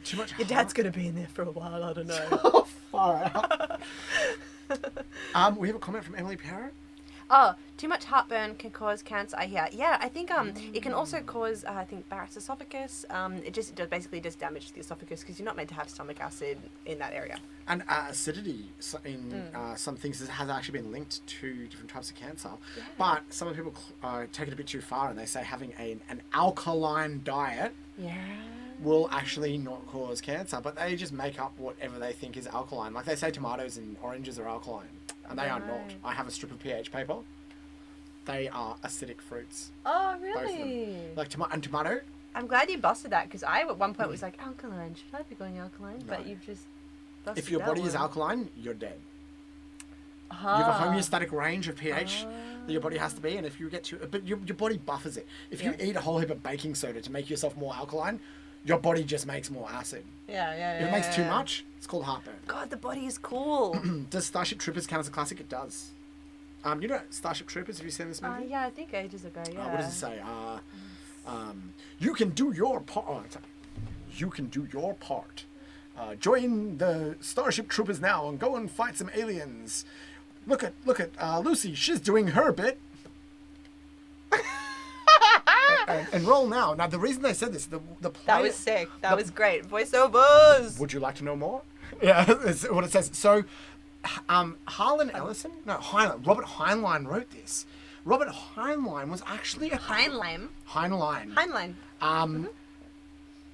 Too much. Your dad's going to be in there for a while, I don't know. Oh, far out. We have a comment from Emily Parrott. Oh, too much heartburn can cause cancer. I hear. Yeah, I think it can also cause Barrett's esophagus. It does basically damage to the esophagus because you're not meant to have stomach acid in that area. And acidity in some things has actually been linked to different types of cancer. Yeah. But some people take it a bit too far, and they say having an alkaline diet will actually not cause cancer. But they just make up whatever they think is alkaline. Like they say tomatoes and oranges are alkaline. And they are not. I have a strip of pH paper. They are acidic fruits. Oh, really? Like tomato. I'm glad you busted that because I at one point was like, alkaline. Should I be going alkaline? No. But you've just busted if your body is alkaline, you're dead. You have a homeostatic range of pH that your body has to be, and if you get but your body buffers it. If you eat a whole heap of baking soda to make yourself more alkaline, your body just makes more acid. Yeah. If it makes too much, it's called heartburn. God, the body is cool. Does Starship Troopers count as a classic? It does. You know Starship Troopers? Have you seen this movie? Yeah, I think ages ago. Yeah. What does it say? You can do your part. You can do your part. Join the Starship Troopers now and go and fight some aliens. Look at Lucy. She's doing her bit. and roll now. Now, the reason they said this, the play... That was sick. That was great. Voiceovers! Would you like to know more? Yeah, that's what it says. So, Robert Heinlein wrote this. Robert Heinlein was actually Heinlein.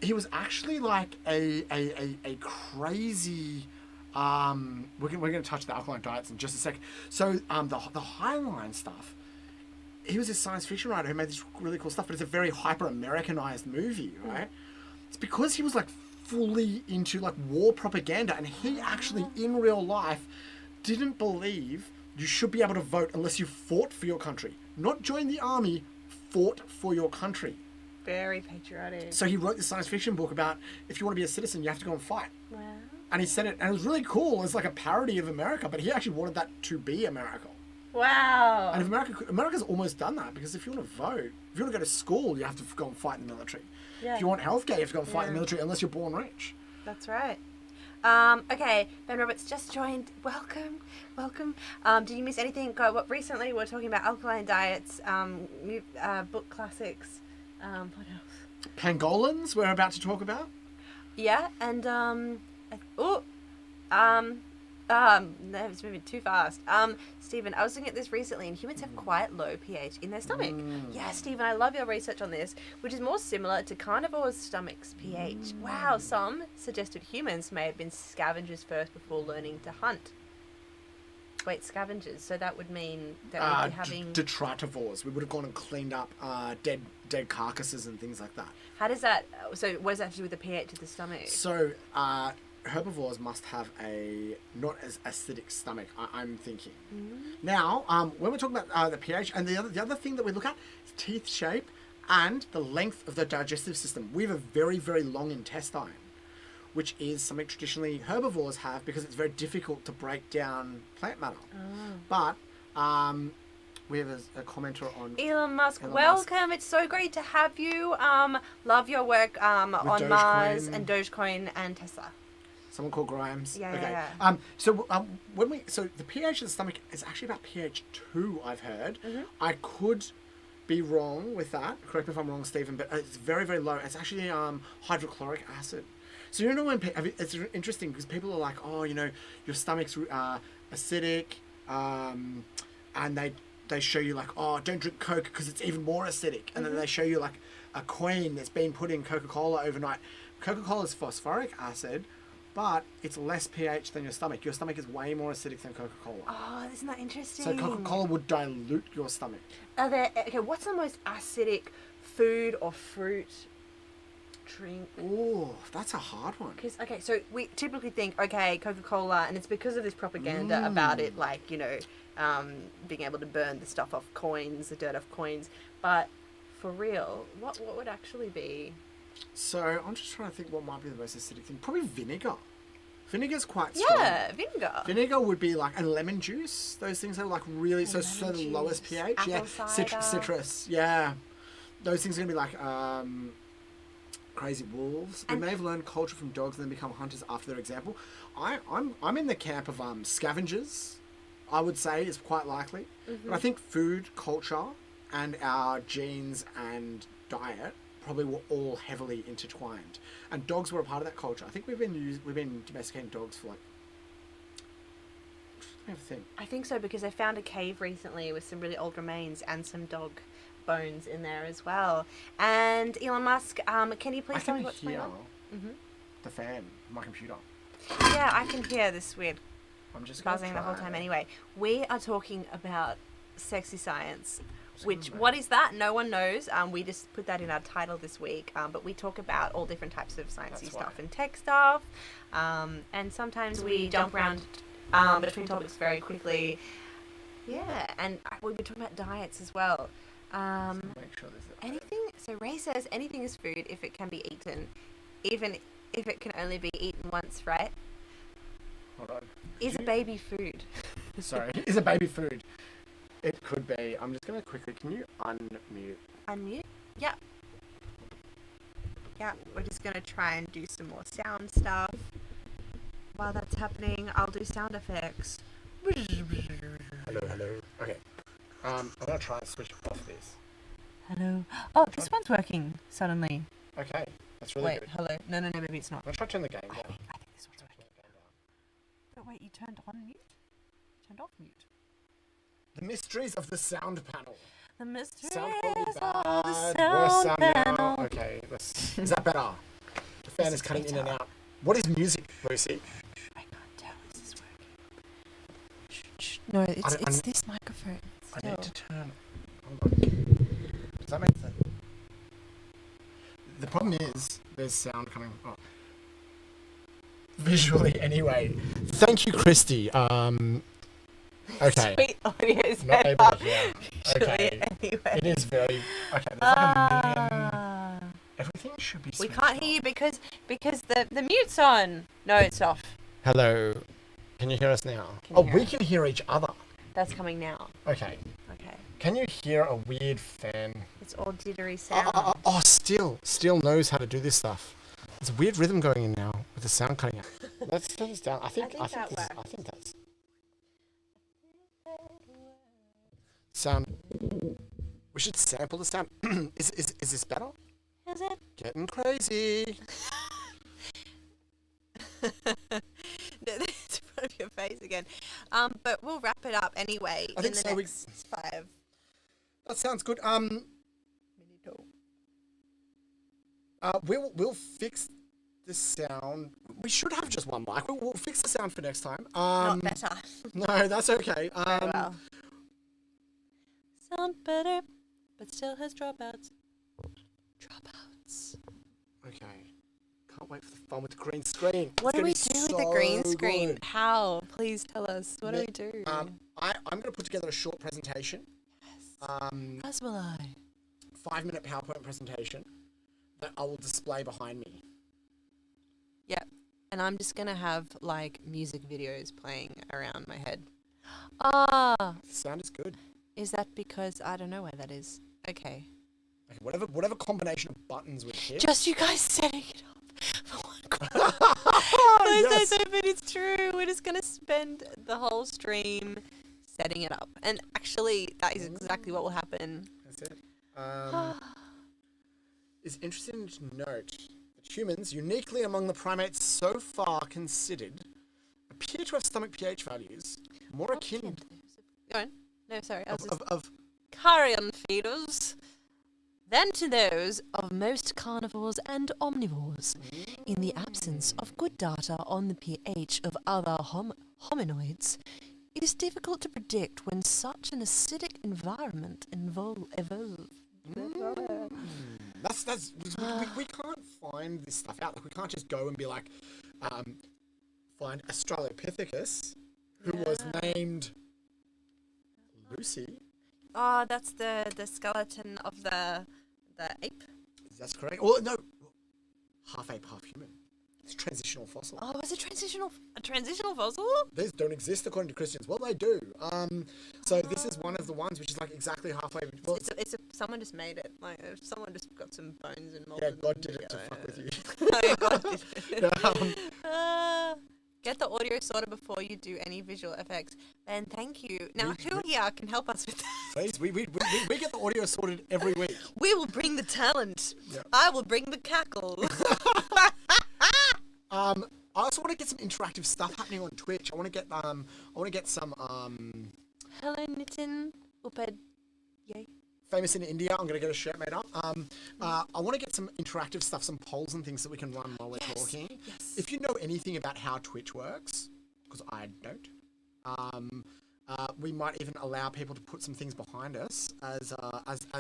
He was actually like a crazy... we're going to touch the alkaline diets in just a sec. So, the Heinlein stuff... He was a science fiction writer who made this really cool stuff, but it's a very hyper-Americanized movie, right? It's because he was like fully into like war propaganda, and he actually in real life didn't believe you should be able to vote unless you fought for your country. Not join the army, fought for your country. Very patriotic. So he wrote this science fiction book about if you want to be a citizen, you have to go and fight. Wow. And he said it, and it was really cool. It was like a parody of America, but he actually wanted that to be America. Wow. And if America's almost done that, because if you want to vote, if you want to go to school, you have to go and fight in the military. Yeah. If you want healthcare, you have to go and fight in the military unless you're born rich. That's right. Okay, Ben Roberts just joined. Welcome. Did you miss anything? What recently we're talking about alkaline diets, book classics. What else? Pangolins we're about to talk about. Yeah, and it's moving too fast. Stephen, I was looking at this recently, and humans have quite low pH in their stomach. Yeah, Stephen, I love your research on this, which is more similar to carnivores' stomach's pH. Wow, some suggested humans may have been scavengers first before learning to hunt. Wait, scavengers, so that would mean that we'd be having... Detritivores. We would have gone and cleaned up dead carcasses and things like that. How does that... So what does that have to do with the pH of the stomach? So, herbivores must have a not as acidic stomach, I'm thinking. Now, when we're talking about the pH, and the other thing that we look at is teeth shape and the length of the digestive system. We have a very, very long intestine, which is something traditionally herbivores have because it's very difficult to break down plant matter. But we have a commenter on... Elon Musk, welcome. It's so great to have you. Love your work on Dogecoin. Mars and Dogecoin and Tesla. Someone called Grimes. Yeah, okay. yeah. So the pH of the stomach is actually about pH 2, I've heard. I could be wrong with that. Correct me if I'm wrong, Stephen, but it's very, very low. It's actually hydrochloric acid. So you know when it's interesting because people are like, oh, you know, your stomach's acidic, and they show you like, oh, don't drink Coke because it's even more acidic, and then they show you like a coin that's been put in Coca-Cola overnight. Coca-Cola is phosphoric acid, but it's less pH than your stomach. Your stomach is way more acidic than Coca-Cola. Oh, isn't that interesting? So Coca-Cola would dilute your stomach. What's the most acidic food or fruit drink? Oh, that's a hard one. So we typically think, okay, Coca-Cola, and it's because of this propaganda about it, like, you know, being able to burn the stuff off coins, the dirt off coins. But for real, what would actually be... So I'm just trying to think what might be the most acidic thing. Probably vinegar. Vinegar's quite strong. Yeah, vinegar. Vinegar would be like, and lemon juice. Those things are like really, so the lowest pH. Apple cider. Citrus. Yeah. Those things are going to be like crazy wolves. We may have learned culture from dogs and then become hunters after their example. I'm in the camp of scavengers, I would say, is quite likely. But I think food, culture, and our genes and diet probably were all heavily intertwined, and dogs were a part of that culture. I think we've been domesticating dogs for like... I think so, because I found a cave recently with some really old remains and some dog bones in there as well. And Elon Musk, can you please tell me what's going on? The fan of my computer. Yeah, I can hear this weird I'm just buzzing the whole time. Anyway, we are talking about sexy science. What is that? No one knows. We just put that in our title this week. But we talk about all different types of sciencey stuff and tech stuff. And sometimes we jump around between topics very quickly. Yeah, and we were talking about diets as well. Make sure there's anything. So Ray says anything is food if it can be eaten. even if it can only be eaten once, right? Hold on. Is a baby food. Sorry, is a baby food. It could be. I'm just going to quickly, can you unmute? Unmute? Yeah. Yeah, we're just going to try and do some more sound stuff. While that's happening, I'll do sound effects. Hello. Okay. I'm going to try and switch off this. Hello. Oh, this one's working suddenly. Okay, that's really good. Hello. No, maybe it's not. I'm going to try to turn the game down. I think this one's working. But wait, you turned on mute? You turned off mute? The mysteries of the sound panel. The mysteries Sound quality of bad. the Worse sound sound panel. now. Okay, is that better? The fan is cutting in and out. What is music, Lucy? I can't tell. Is this working? Shh. No, it's this microphone. I need to turn. Hold on. Does that make sense? The problem is there's sound coming. Oh. Visually, anyway. Thank you, Christy. Okay. Sweet audio Not set able up. to hear. Okay. Anyway. It is very. Okay, there's like a million. Everything should be. We can't hear you because the mute's on. No, it's off. Hello. Can you hear us now? We can hear each other. That's coming now. Okay. Okay. Can you hear a weird fan? It's all jittery sound. Still knows how to do this stuff. There's a weird rhythm going in now with the sound cutting out. Let's turn this down. I think that's sound. We should sample the sound. Is this better? Is it? Getting crazy. It's in front of your face again. But we'll wrap it up anyway. I think in the so. Next 5. That sounds good. We'll fix the sound. We should have just one mic. We'll fix the sound for next time. Not better. No, that's okay. Very well. Sound better, but still has dropouts. Okay. Can't wait for the fun with the green screen. What do we do with the green screen? Good. How? Please tell us. What do we do? I'm going to put together a short presentation. Yes. As will I. 5-minute PowerPoint presentation that I will display behind me. Yep. And I'm just going to have, like, music videos playing around my head. The sound is good. Is that because I don't know where that is? Okay. Whatever combination of buttons we hit. Just you guys setting it up for one quarter. Yes. But it's true. We're just going to spend the whole stream setting it up. And actually, that is exactly what will happen. That's it. It's interesting to note that humans, uniquely among the primates so far considered, appear to have stomach pH values more akin. Go on. No, sorry. Of carrion feeders than to those of most carnivores and omnivores. In the absence of good data on the pH of other hominoids, it is difficult to predict when such an acidic environment evolved. We can't find this stuff out. Like, we can't just go and be like, find Australopithecus, who was named Lucy. Oh, that's the skeleton of the ape. That's correct. Well, no, half ape, half human. It's a transitional fossil. Oh, is it a transitional fossil? These don't exist according to Christians. Well, they do. So this is one of the ones which is like exactly halfway. Well, someone just made it. Like someone just got some bones and molded. Yeah, God did it to fuck with you. Oh, God did it. Get the audio sorted before you do any visual effects. And thank you. Now, who here can help us with that? Please, we get the audio sorted every week. We will bring the talent. Yeah. I will bring the cackle. I also want to get some interactive stuff happening on Twitch. I want to get some Hello, Nitin. Uped. Yay. Famous in India. I'm gonna get a shirt made up. I want to get some interactive stuff, some polls and things that we can run while we're talking. Yes. If you know anything about how Twitch works, because I don't, we might even allow people to put some things behind us as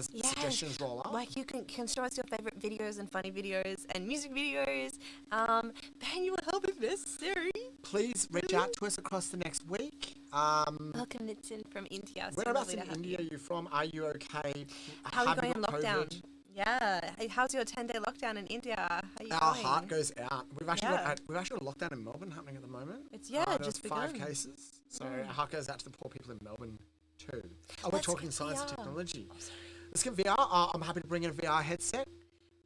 suggestions roll up. Like you can show us your favorite videos and funny videos and music videos. Ben, you will help if necessary. Please reach out to us across the next week. Welcome, Nitin from India. Whereabouts in India are you from? Are you okay? How are you going in lockdown? Yeah. Hey, how's your 10-day lockdown in India? How are you Our going? heart goes out. We've actually Yeah. got a lockdown in Melbourne happening at the moment. It's There's just 5 begun. cases. So our heart goes out to the poor people in Melbourne too. Oh, we're Let's talking get science and VR. technology. Oh, sorry. Let's get VR. I'm happy to bring in a VR headset.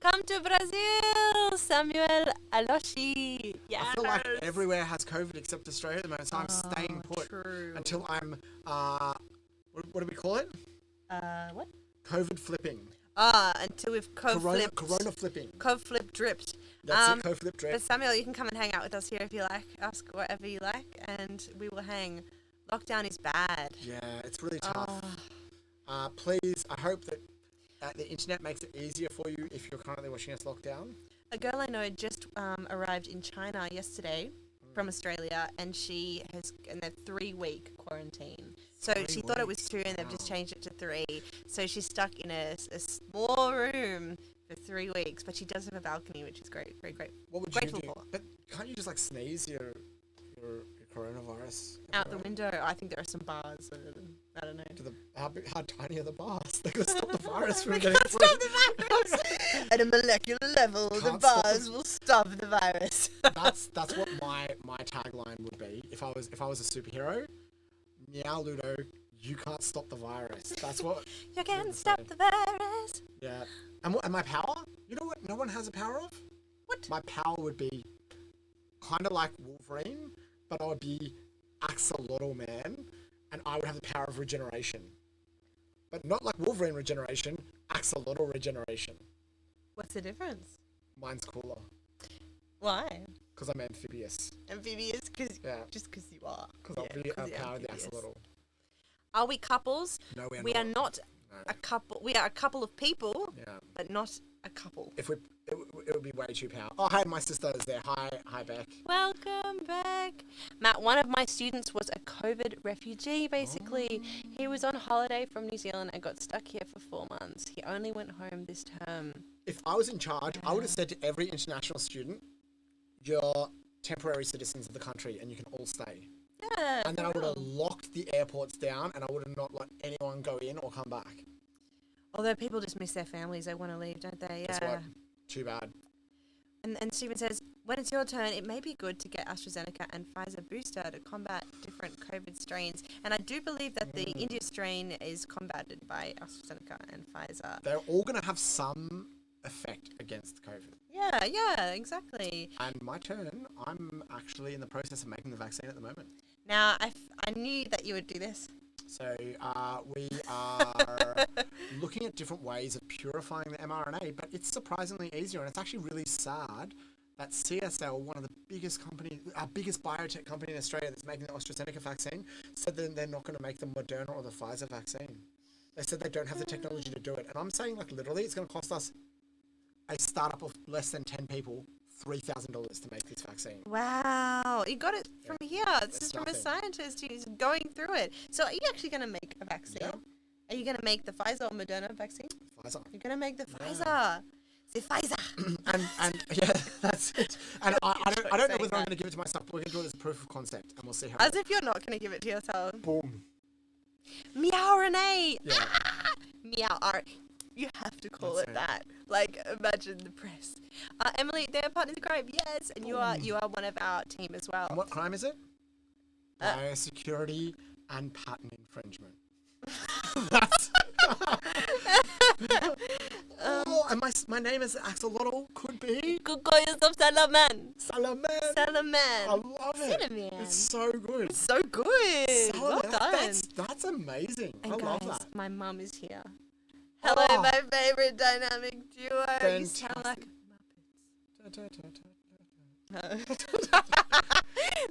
Come to Brazil, Samuel Aloshi. Yeah. I feel like everywhere has COVID except Australia at the moment, so I'm staying put True. until I'm what do we call it? What? COVID flipping. Until we've co-flipped. Corona flipping. Co-flip dripped. That's it. Co-flip But drip. Samuel, you can come and hang out with us here if you like. Ask whatever you like, and we will hang. Lockdown is bad. Yeah, it's really tough. Please, I hope that the internet makes it easier for you if you're currently watching us lockdown. A girl I know just arrived in China yesterday from Australia, and she has in a 3-week quarantine. So 3 she thought it was weeks, 2, and they've just wow. changed it to 3. So she's stuck in a small room for 3 weeks, but she does have a balcony, which is great, very great. What would Grateful you do? for. But can't you just like sneeze your coronavirus Out the everywhere? window, I think there are some bars. I don't know. How tiny are the bars? They could stop the virus from We getting can't through. stop the virus. At a molecular level, the Can't stop bars will stop the virus. That's what my tagline would be if I was a superhero. Meow-Ludo, you can't stop the virus. That's what. You can't would stop say. the virus. Yeah. And my power? You know what? No one has a power of. What? My power would be kind of like Wolverine, but I would be Axolotl Man, and I would have the power of regeneration. But not like Wolverine regeneration, Axolotl regeneration. What's the difference? Mine's cooler Why? because I'm amphibious. Amphibious? Yeah, Just because you are. because Yeah, I'll be 'cause you're powered the amphibious. Axolotl. Are we couples? No, We are not No. a couple. We are a couple of people, Yeah. but not a couple. If it would be way too powerful. Oh, hey, my sister is there. Hi, Beck. Welcome back. Matt, one of my students was a COVID refugee, basically. He was on holiday from New Zealand and got stuck here for 4 months. He only went home this term. If I was in charge, I would have said to every international student, "You're temporary citizens of the country, and you can all stay." Yeah, And then I for would have real. locked the airports down, and I would have not let anyone go in or come back. Although people just miss their families, they want to leave, don't they? That's Yeah. what. Too bad. And Stephen says, when it's your turn, it may be good to get AstraZeneca and Pfizer booster to combat different COVID strains. And I do believe that the India strain is combated by AstraZeneca and Pfizer. They're all going to have some effect against COVID. Yeah, exactly. And my turn, I'm actually in the process of making the vaccine at the moment. Now, I knew that you would do this. So we are looking at different ways of purifying the mRNA, but it's surprisingly easier. And it's actually really sad that CSL, one of the biggest companies, our biggest biotech company in Australia that's making the AstraZeneca vaccine, said that they're not going to make the Moderna or the Pfizer vaccine. They said they don't have the technology to do it. And I'm saying, like, literally, it's going to cost us a startup of less than 10 people $3,000 to make this vaccine. Wow, you got it from here. This It's is from a nothing. scientist who's going through it. So are you actually going to make a vaccine? Yeah. Are you going to make the Pfizer or Moderna vaccine? Pfizer. You're going to make the Yeah. Pfizer. Say Pfizer. and yeah, that's it. And I don't know saying whether I'm that. going to give it to myself, but we're going to do it as a proof of concept, and we'll see how. As if you're not going to give it to yourself. Boom. Meow Renee. Yeah. Meow art. You have to call That's it it. that. Like, imagine the press. Emily, their partner's Grape, yes, and you are one of our team as well. And what crime is it? Uh, Biosecurity and patent infringement. That's. Oh, and my name is Axolotl. Could be Go call yourself Salaman. Salaman. Salaman. I love it. Salaman. It's so good. So good. Well done. That's amazing. And I love guys, that. my mum is here. Hello, Oh. my favorite dynamic duo. You sound like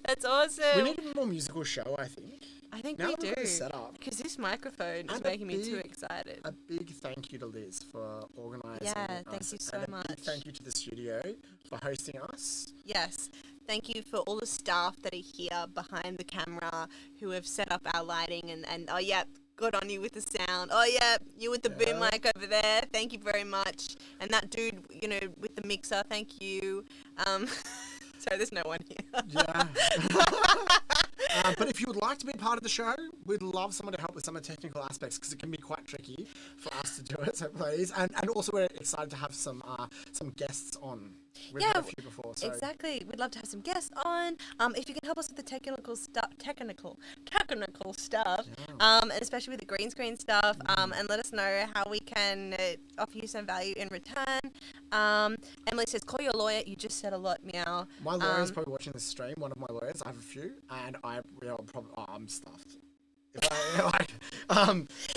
That's awesome. We need a more musical show, I think. I think Now we that we've got do. this set up. Because this microphone is And a making me too big- excited. A big thank you to Liz for organising. Yeah, thank us, you so and a big much. thank you to the studio for hosting us. Yes. Thank you for all the staff that are here behind the camera who have set up our lighting and oh yeah, good on you with the sound. Oh yeah, you with the boom Yeah. mic over there. Thank you very much. And that dude, you know, with the mixer, thank you. Sorry, there's no one here. Yeah. But if you would like to be part of the show, we'd love someone to help with some of the technical aspects because it can be quite tricky for us to do it. So please, and also we're excited to have some guests on. We've had a few before. So. Exactly. We'd love to have some guests on. If you can help us with the technical stuff, and especially with the green screen stuff, and let us know how we can offer you some value in return. Emily says, call your lawyer. You just said a lot, Meow. My lawyer is probably watching this stream. One of my lawyers. I have a few, and I'm stuffed. If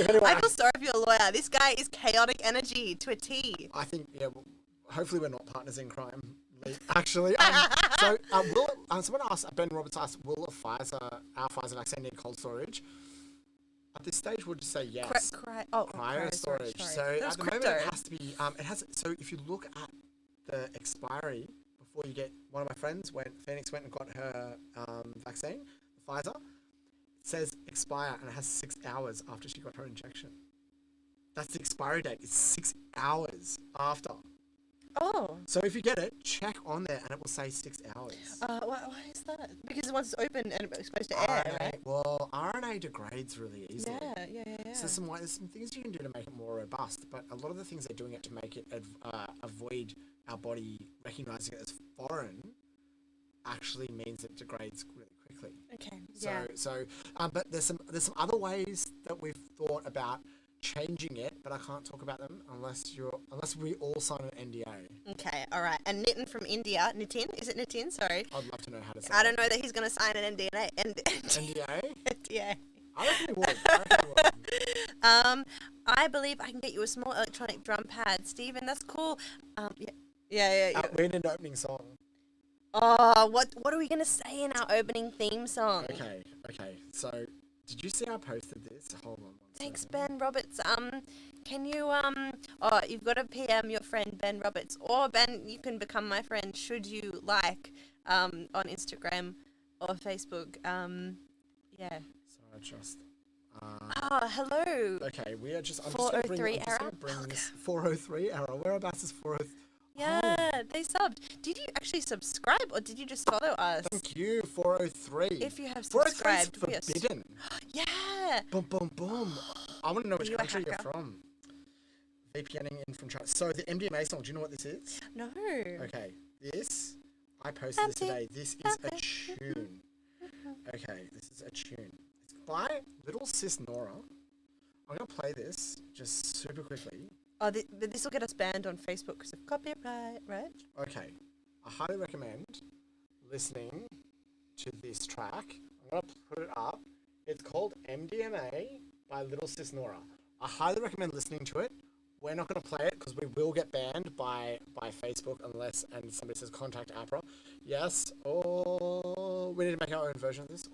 anyone I feel sorry for your lawyer. This guy is chaotic energy to a T. I think, well, hopefully we're not partners in crime. Actually, someone asked, Ben Roberts asked, will our Pfizer vaccine need cold storage? At this stage, we'll just say yes. Cryo storage. So at the moment, it has to be. So if you look at the expiry before you get, one of my friends Phoenix went and got her vaccine, Pfizer. It says expire, and it has 6 hours after she got her injection. That's the expiry date. It's 6 hours after. Oh. So if you get it, check on there, and it will say 6 hours. Why is that? Because once it's open and exposed to air, right? Well, RNA degrades really easily. Yeah. So there's some things you can do to make it more robust, but a lot of the things they're doing it to make it avoid our body recognizing it as foreign actually means it degrades really quickly. Okay. But there's some other ways that we've thought about changing it, but I can't talk about them unless we all sign an NDA. Okay, all right. And Nitin from India, is it Nitin? Sorry. I'd love to know how to say I don't know that he's going to sign an NDA. NDA? NDA. I reckon he would. I believe I can get you a small electronic drum pad. Stephen, that's cool. Yeah. We need an opening song. Oh, what are we going to say in our opening theme song? Okay. So, did you see I posted this? Hold on. Thanks, Ben Roberts. Can you you've got to PM your friend Ben Roberts, or Ben, you can become my friend should you like, on Instagram or Facebook. So I just. Hello. Okay, we are just. I'm 403 just gonna bring this 403 error. Whereabouts is 403? Yeah, they subbed. Did you actually subscribe, or did you just follow us? Thank you, 403. If you have subscribed, 403 is forbidden. Yeah. Boom. I want to know which country you're from. VPNing in from China. So the MDMA song, do you know what this is? No. Okay, I posted this today. This is a tune. Okay, this is a tune. It's by Little Sis Nora. I'm going to play this just super quickly. Oh, but this will get us banned on Facebook because of copyright, right? Okay. I highly recommend listening to this track. I'm going to put it up. It's called MDMA by Little Sis Nora. I highly recommend listening to it. We're not going to play it because we will get banned by Facebook unless somebody says contact APRA. Yes. Oh, we need to make our own version of this.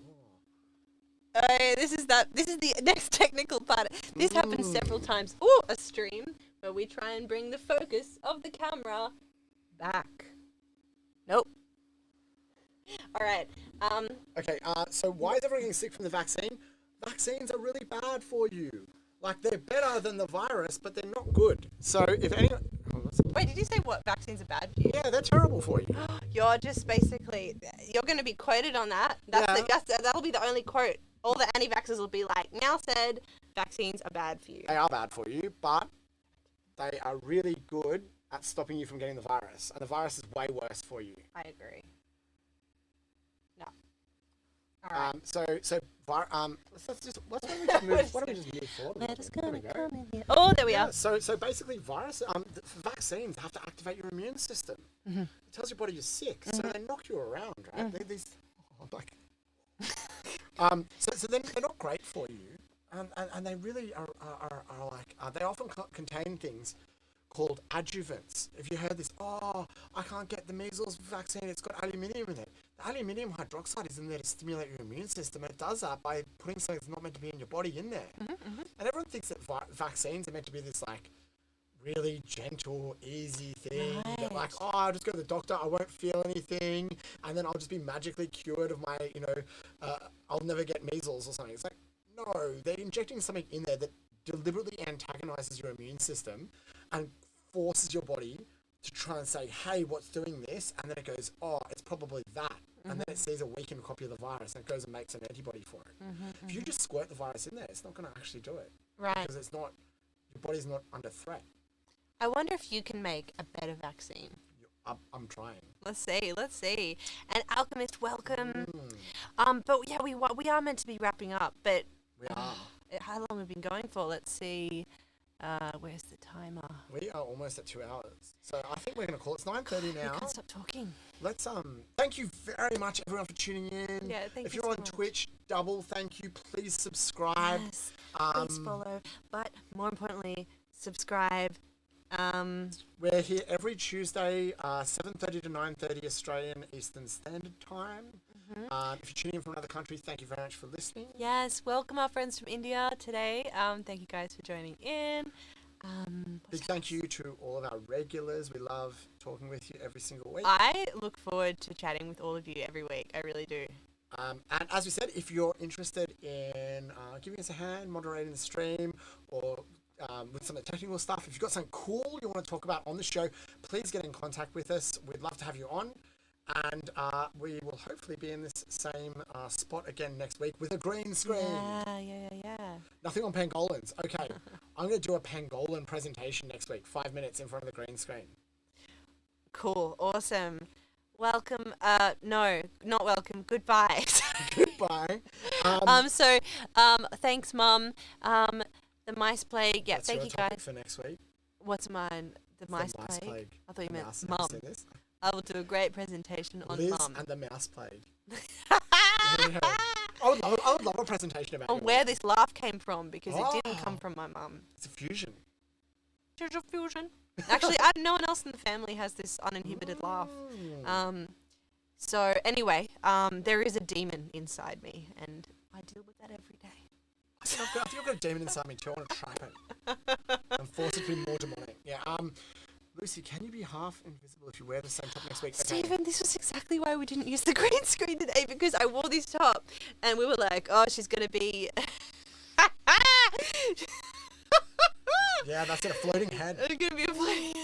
This is the next technical part. This happens several times. Ooh, a stream where we try and bring the focus of the camera back. Nope. All right. Okay. So why is everyone getting sick from the vaccine? Vaccines are really bad for you. Like, they're better than the virus, but they're not good. So if anyone... Wait, did you say what vaccines are bad for you? Yeah, they're terrible for you. You're just basically... You're going to be quoted on that. That'll be the only quote. All the anti-vaxxers will be like, Meow said vaccines are bad for you. They are bad for you, but they are really good at stopping you from getting the virus. And the virus is way worse for you. I agree. No. All right. Why don't we just move forward? Let us come in here. Oh, there we are. So basically, vaccines have to activate your immune system. Mm-hmm. It tells your body you're sick, so they knock you around, right? So then they're not great for you, and they really are like they often contain things called adjuvants. If you heard this, I can't get the measles vaccine, it's got aluminium in it. The aluminium hydroxide is in there to stimulate your immune system, and it does that by putting something that's not meant to be in your body in there. Mm-hmm. And everyone thinks that vaccines are meant to be this like really gentle, easy thing. Right. That like, I'll just go to the doctor, I won't feel anything, and then I'll just be magically cured of my, I'll never get measles or something. It's like, no, they're injecting something in there that deliberately antagonizes your immune system and forces your body to try and say, hey, what's doing this? And then it goes, it's probably that. and then it sees a weakened copy of the virus and it goes and makes an antibody for it. If you just squirt the virus in there, it's not going to actually do it. Right. Because it's not, your body's not under threat. I wonder if you can make a better vaccine. I'm trying. Let's see. And Alchemist, welcome. But yeah, we are meant to be wrapping up, but We are. how long have we been going for? Let's see. Where's the timer? We are almost at 2 hours. So I think we're going to call it. It's 9:30 now. I can't stop talking. Let's thank you very much everyone for tuning in. Yeah, thank if you you're so on much. Twitch, double thank you. Please subscribe. Yes, please follow. But more importantly, subscribe. We're here every Tuesday, 7:30 to 9:30 Australian Eastern Standard Time. If you're tuning in from another country, thank you very much for listening. Yes, welcome our friends from India today. Thank you guys for joining in. Big thank you to all of our regulars. We love talking with you every single week. I look forward to chatting with all of you every week. I really do. And as we said, if you're interested in giving us a hand, moderating the stream, or with some of the technical stuff, if you've got something cool you want to talk about on the show, please get in contact with us. We'd love to have you on. And we will hopefully be in this same spot again next week with a green screen. Yeah. Nothing on pangolins. Okay, I'm going to do a pangolin presentation next week, 5 minutes in front of the green screen. Cool. Awesome. Welcome. No, not welcome. Goodbye. Goodbye. Thanks, Mum. The mice plague. Yeah, That's thank your you topic guys. for next week. What's mine? The mice plague. I thought you meant Mouse. Have Mum. you seen this? I will do a great presentation on Liz Mum. and the mouse plague. Yeah. I would love a presentation about On your where life. this laugh came from, because it didn't come Oh. from my mum. It's a fusion. There's a fusion. Actually, no one else in the family has this uninhibited laugh. So anyway, there is a demon inside me, and I deal with that every day. I think I've got a demon inside me too. I want to trap it and force it to be more demonic. Yeah. Lucy, can you be half invisible if you wear the same top next week? Okay. Stephen, this was exactly why we didn't use the green screen today, because I wore this top, and we were like, oh, she's gonna be. Yeah, that's it. A floating head. It's gonna be a floating.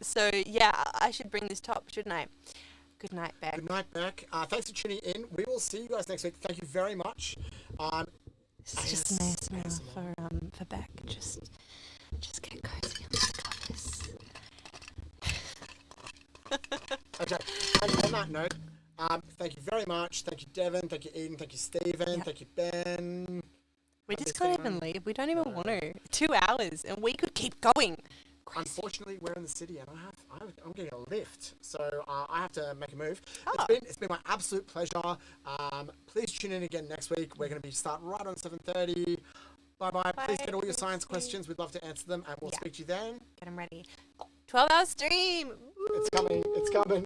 So yeah, I should bring this top, shouldn't I? Good night, Beck. Good night, Beck. Thanks for tuning in. We will see you guys next week. Thank you very much. This is just an ASMR for Beck. Just get cozy under the covers. Okay. And on that note, thank you very much. Thank you, Devon. Thank you, Eden. Thank you, Stephen. Yep. Thank you, Ben. We just can't even leave. We don't even want to. 2 hours, and we could keep going. Crazy. Unfortunately, we're in the city, and I'm getting a lift, so I have to make a move. Oh. It's been my absolute pleasure. Please tune in again next week. We're going to be starting right on 7:30. Bye. Please get all your science questions. We'd love to answer them, and we'll speak to you then. Get them ready. 12-hour stream. It's coming.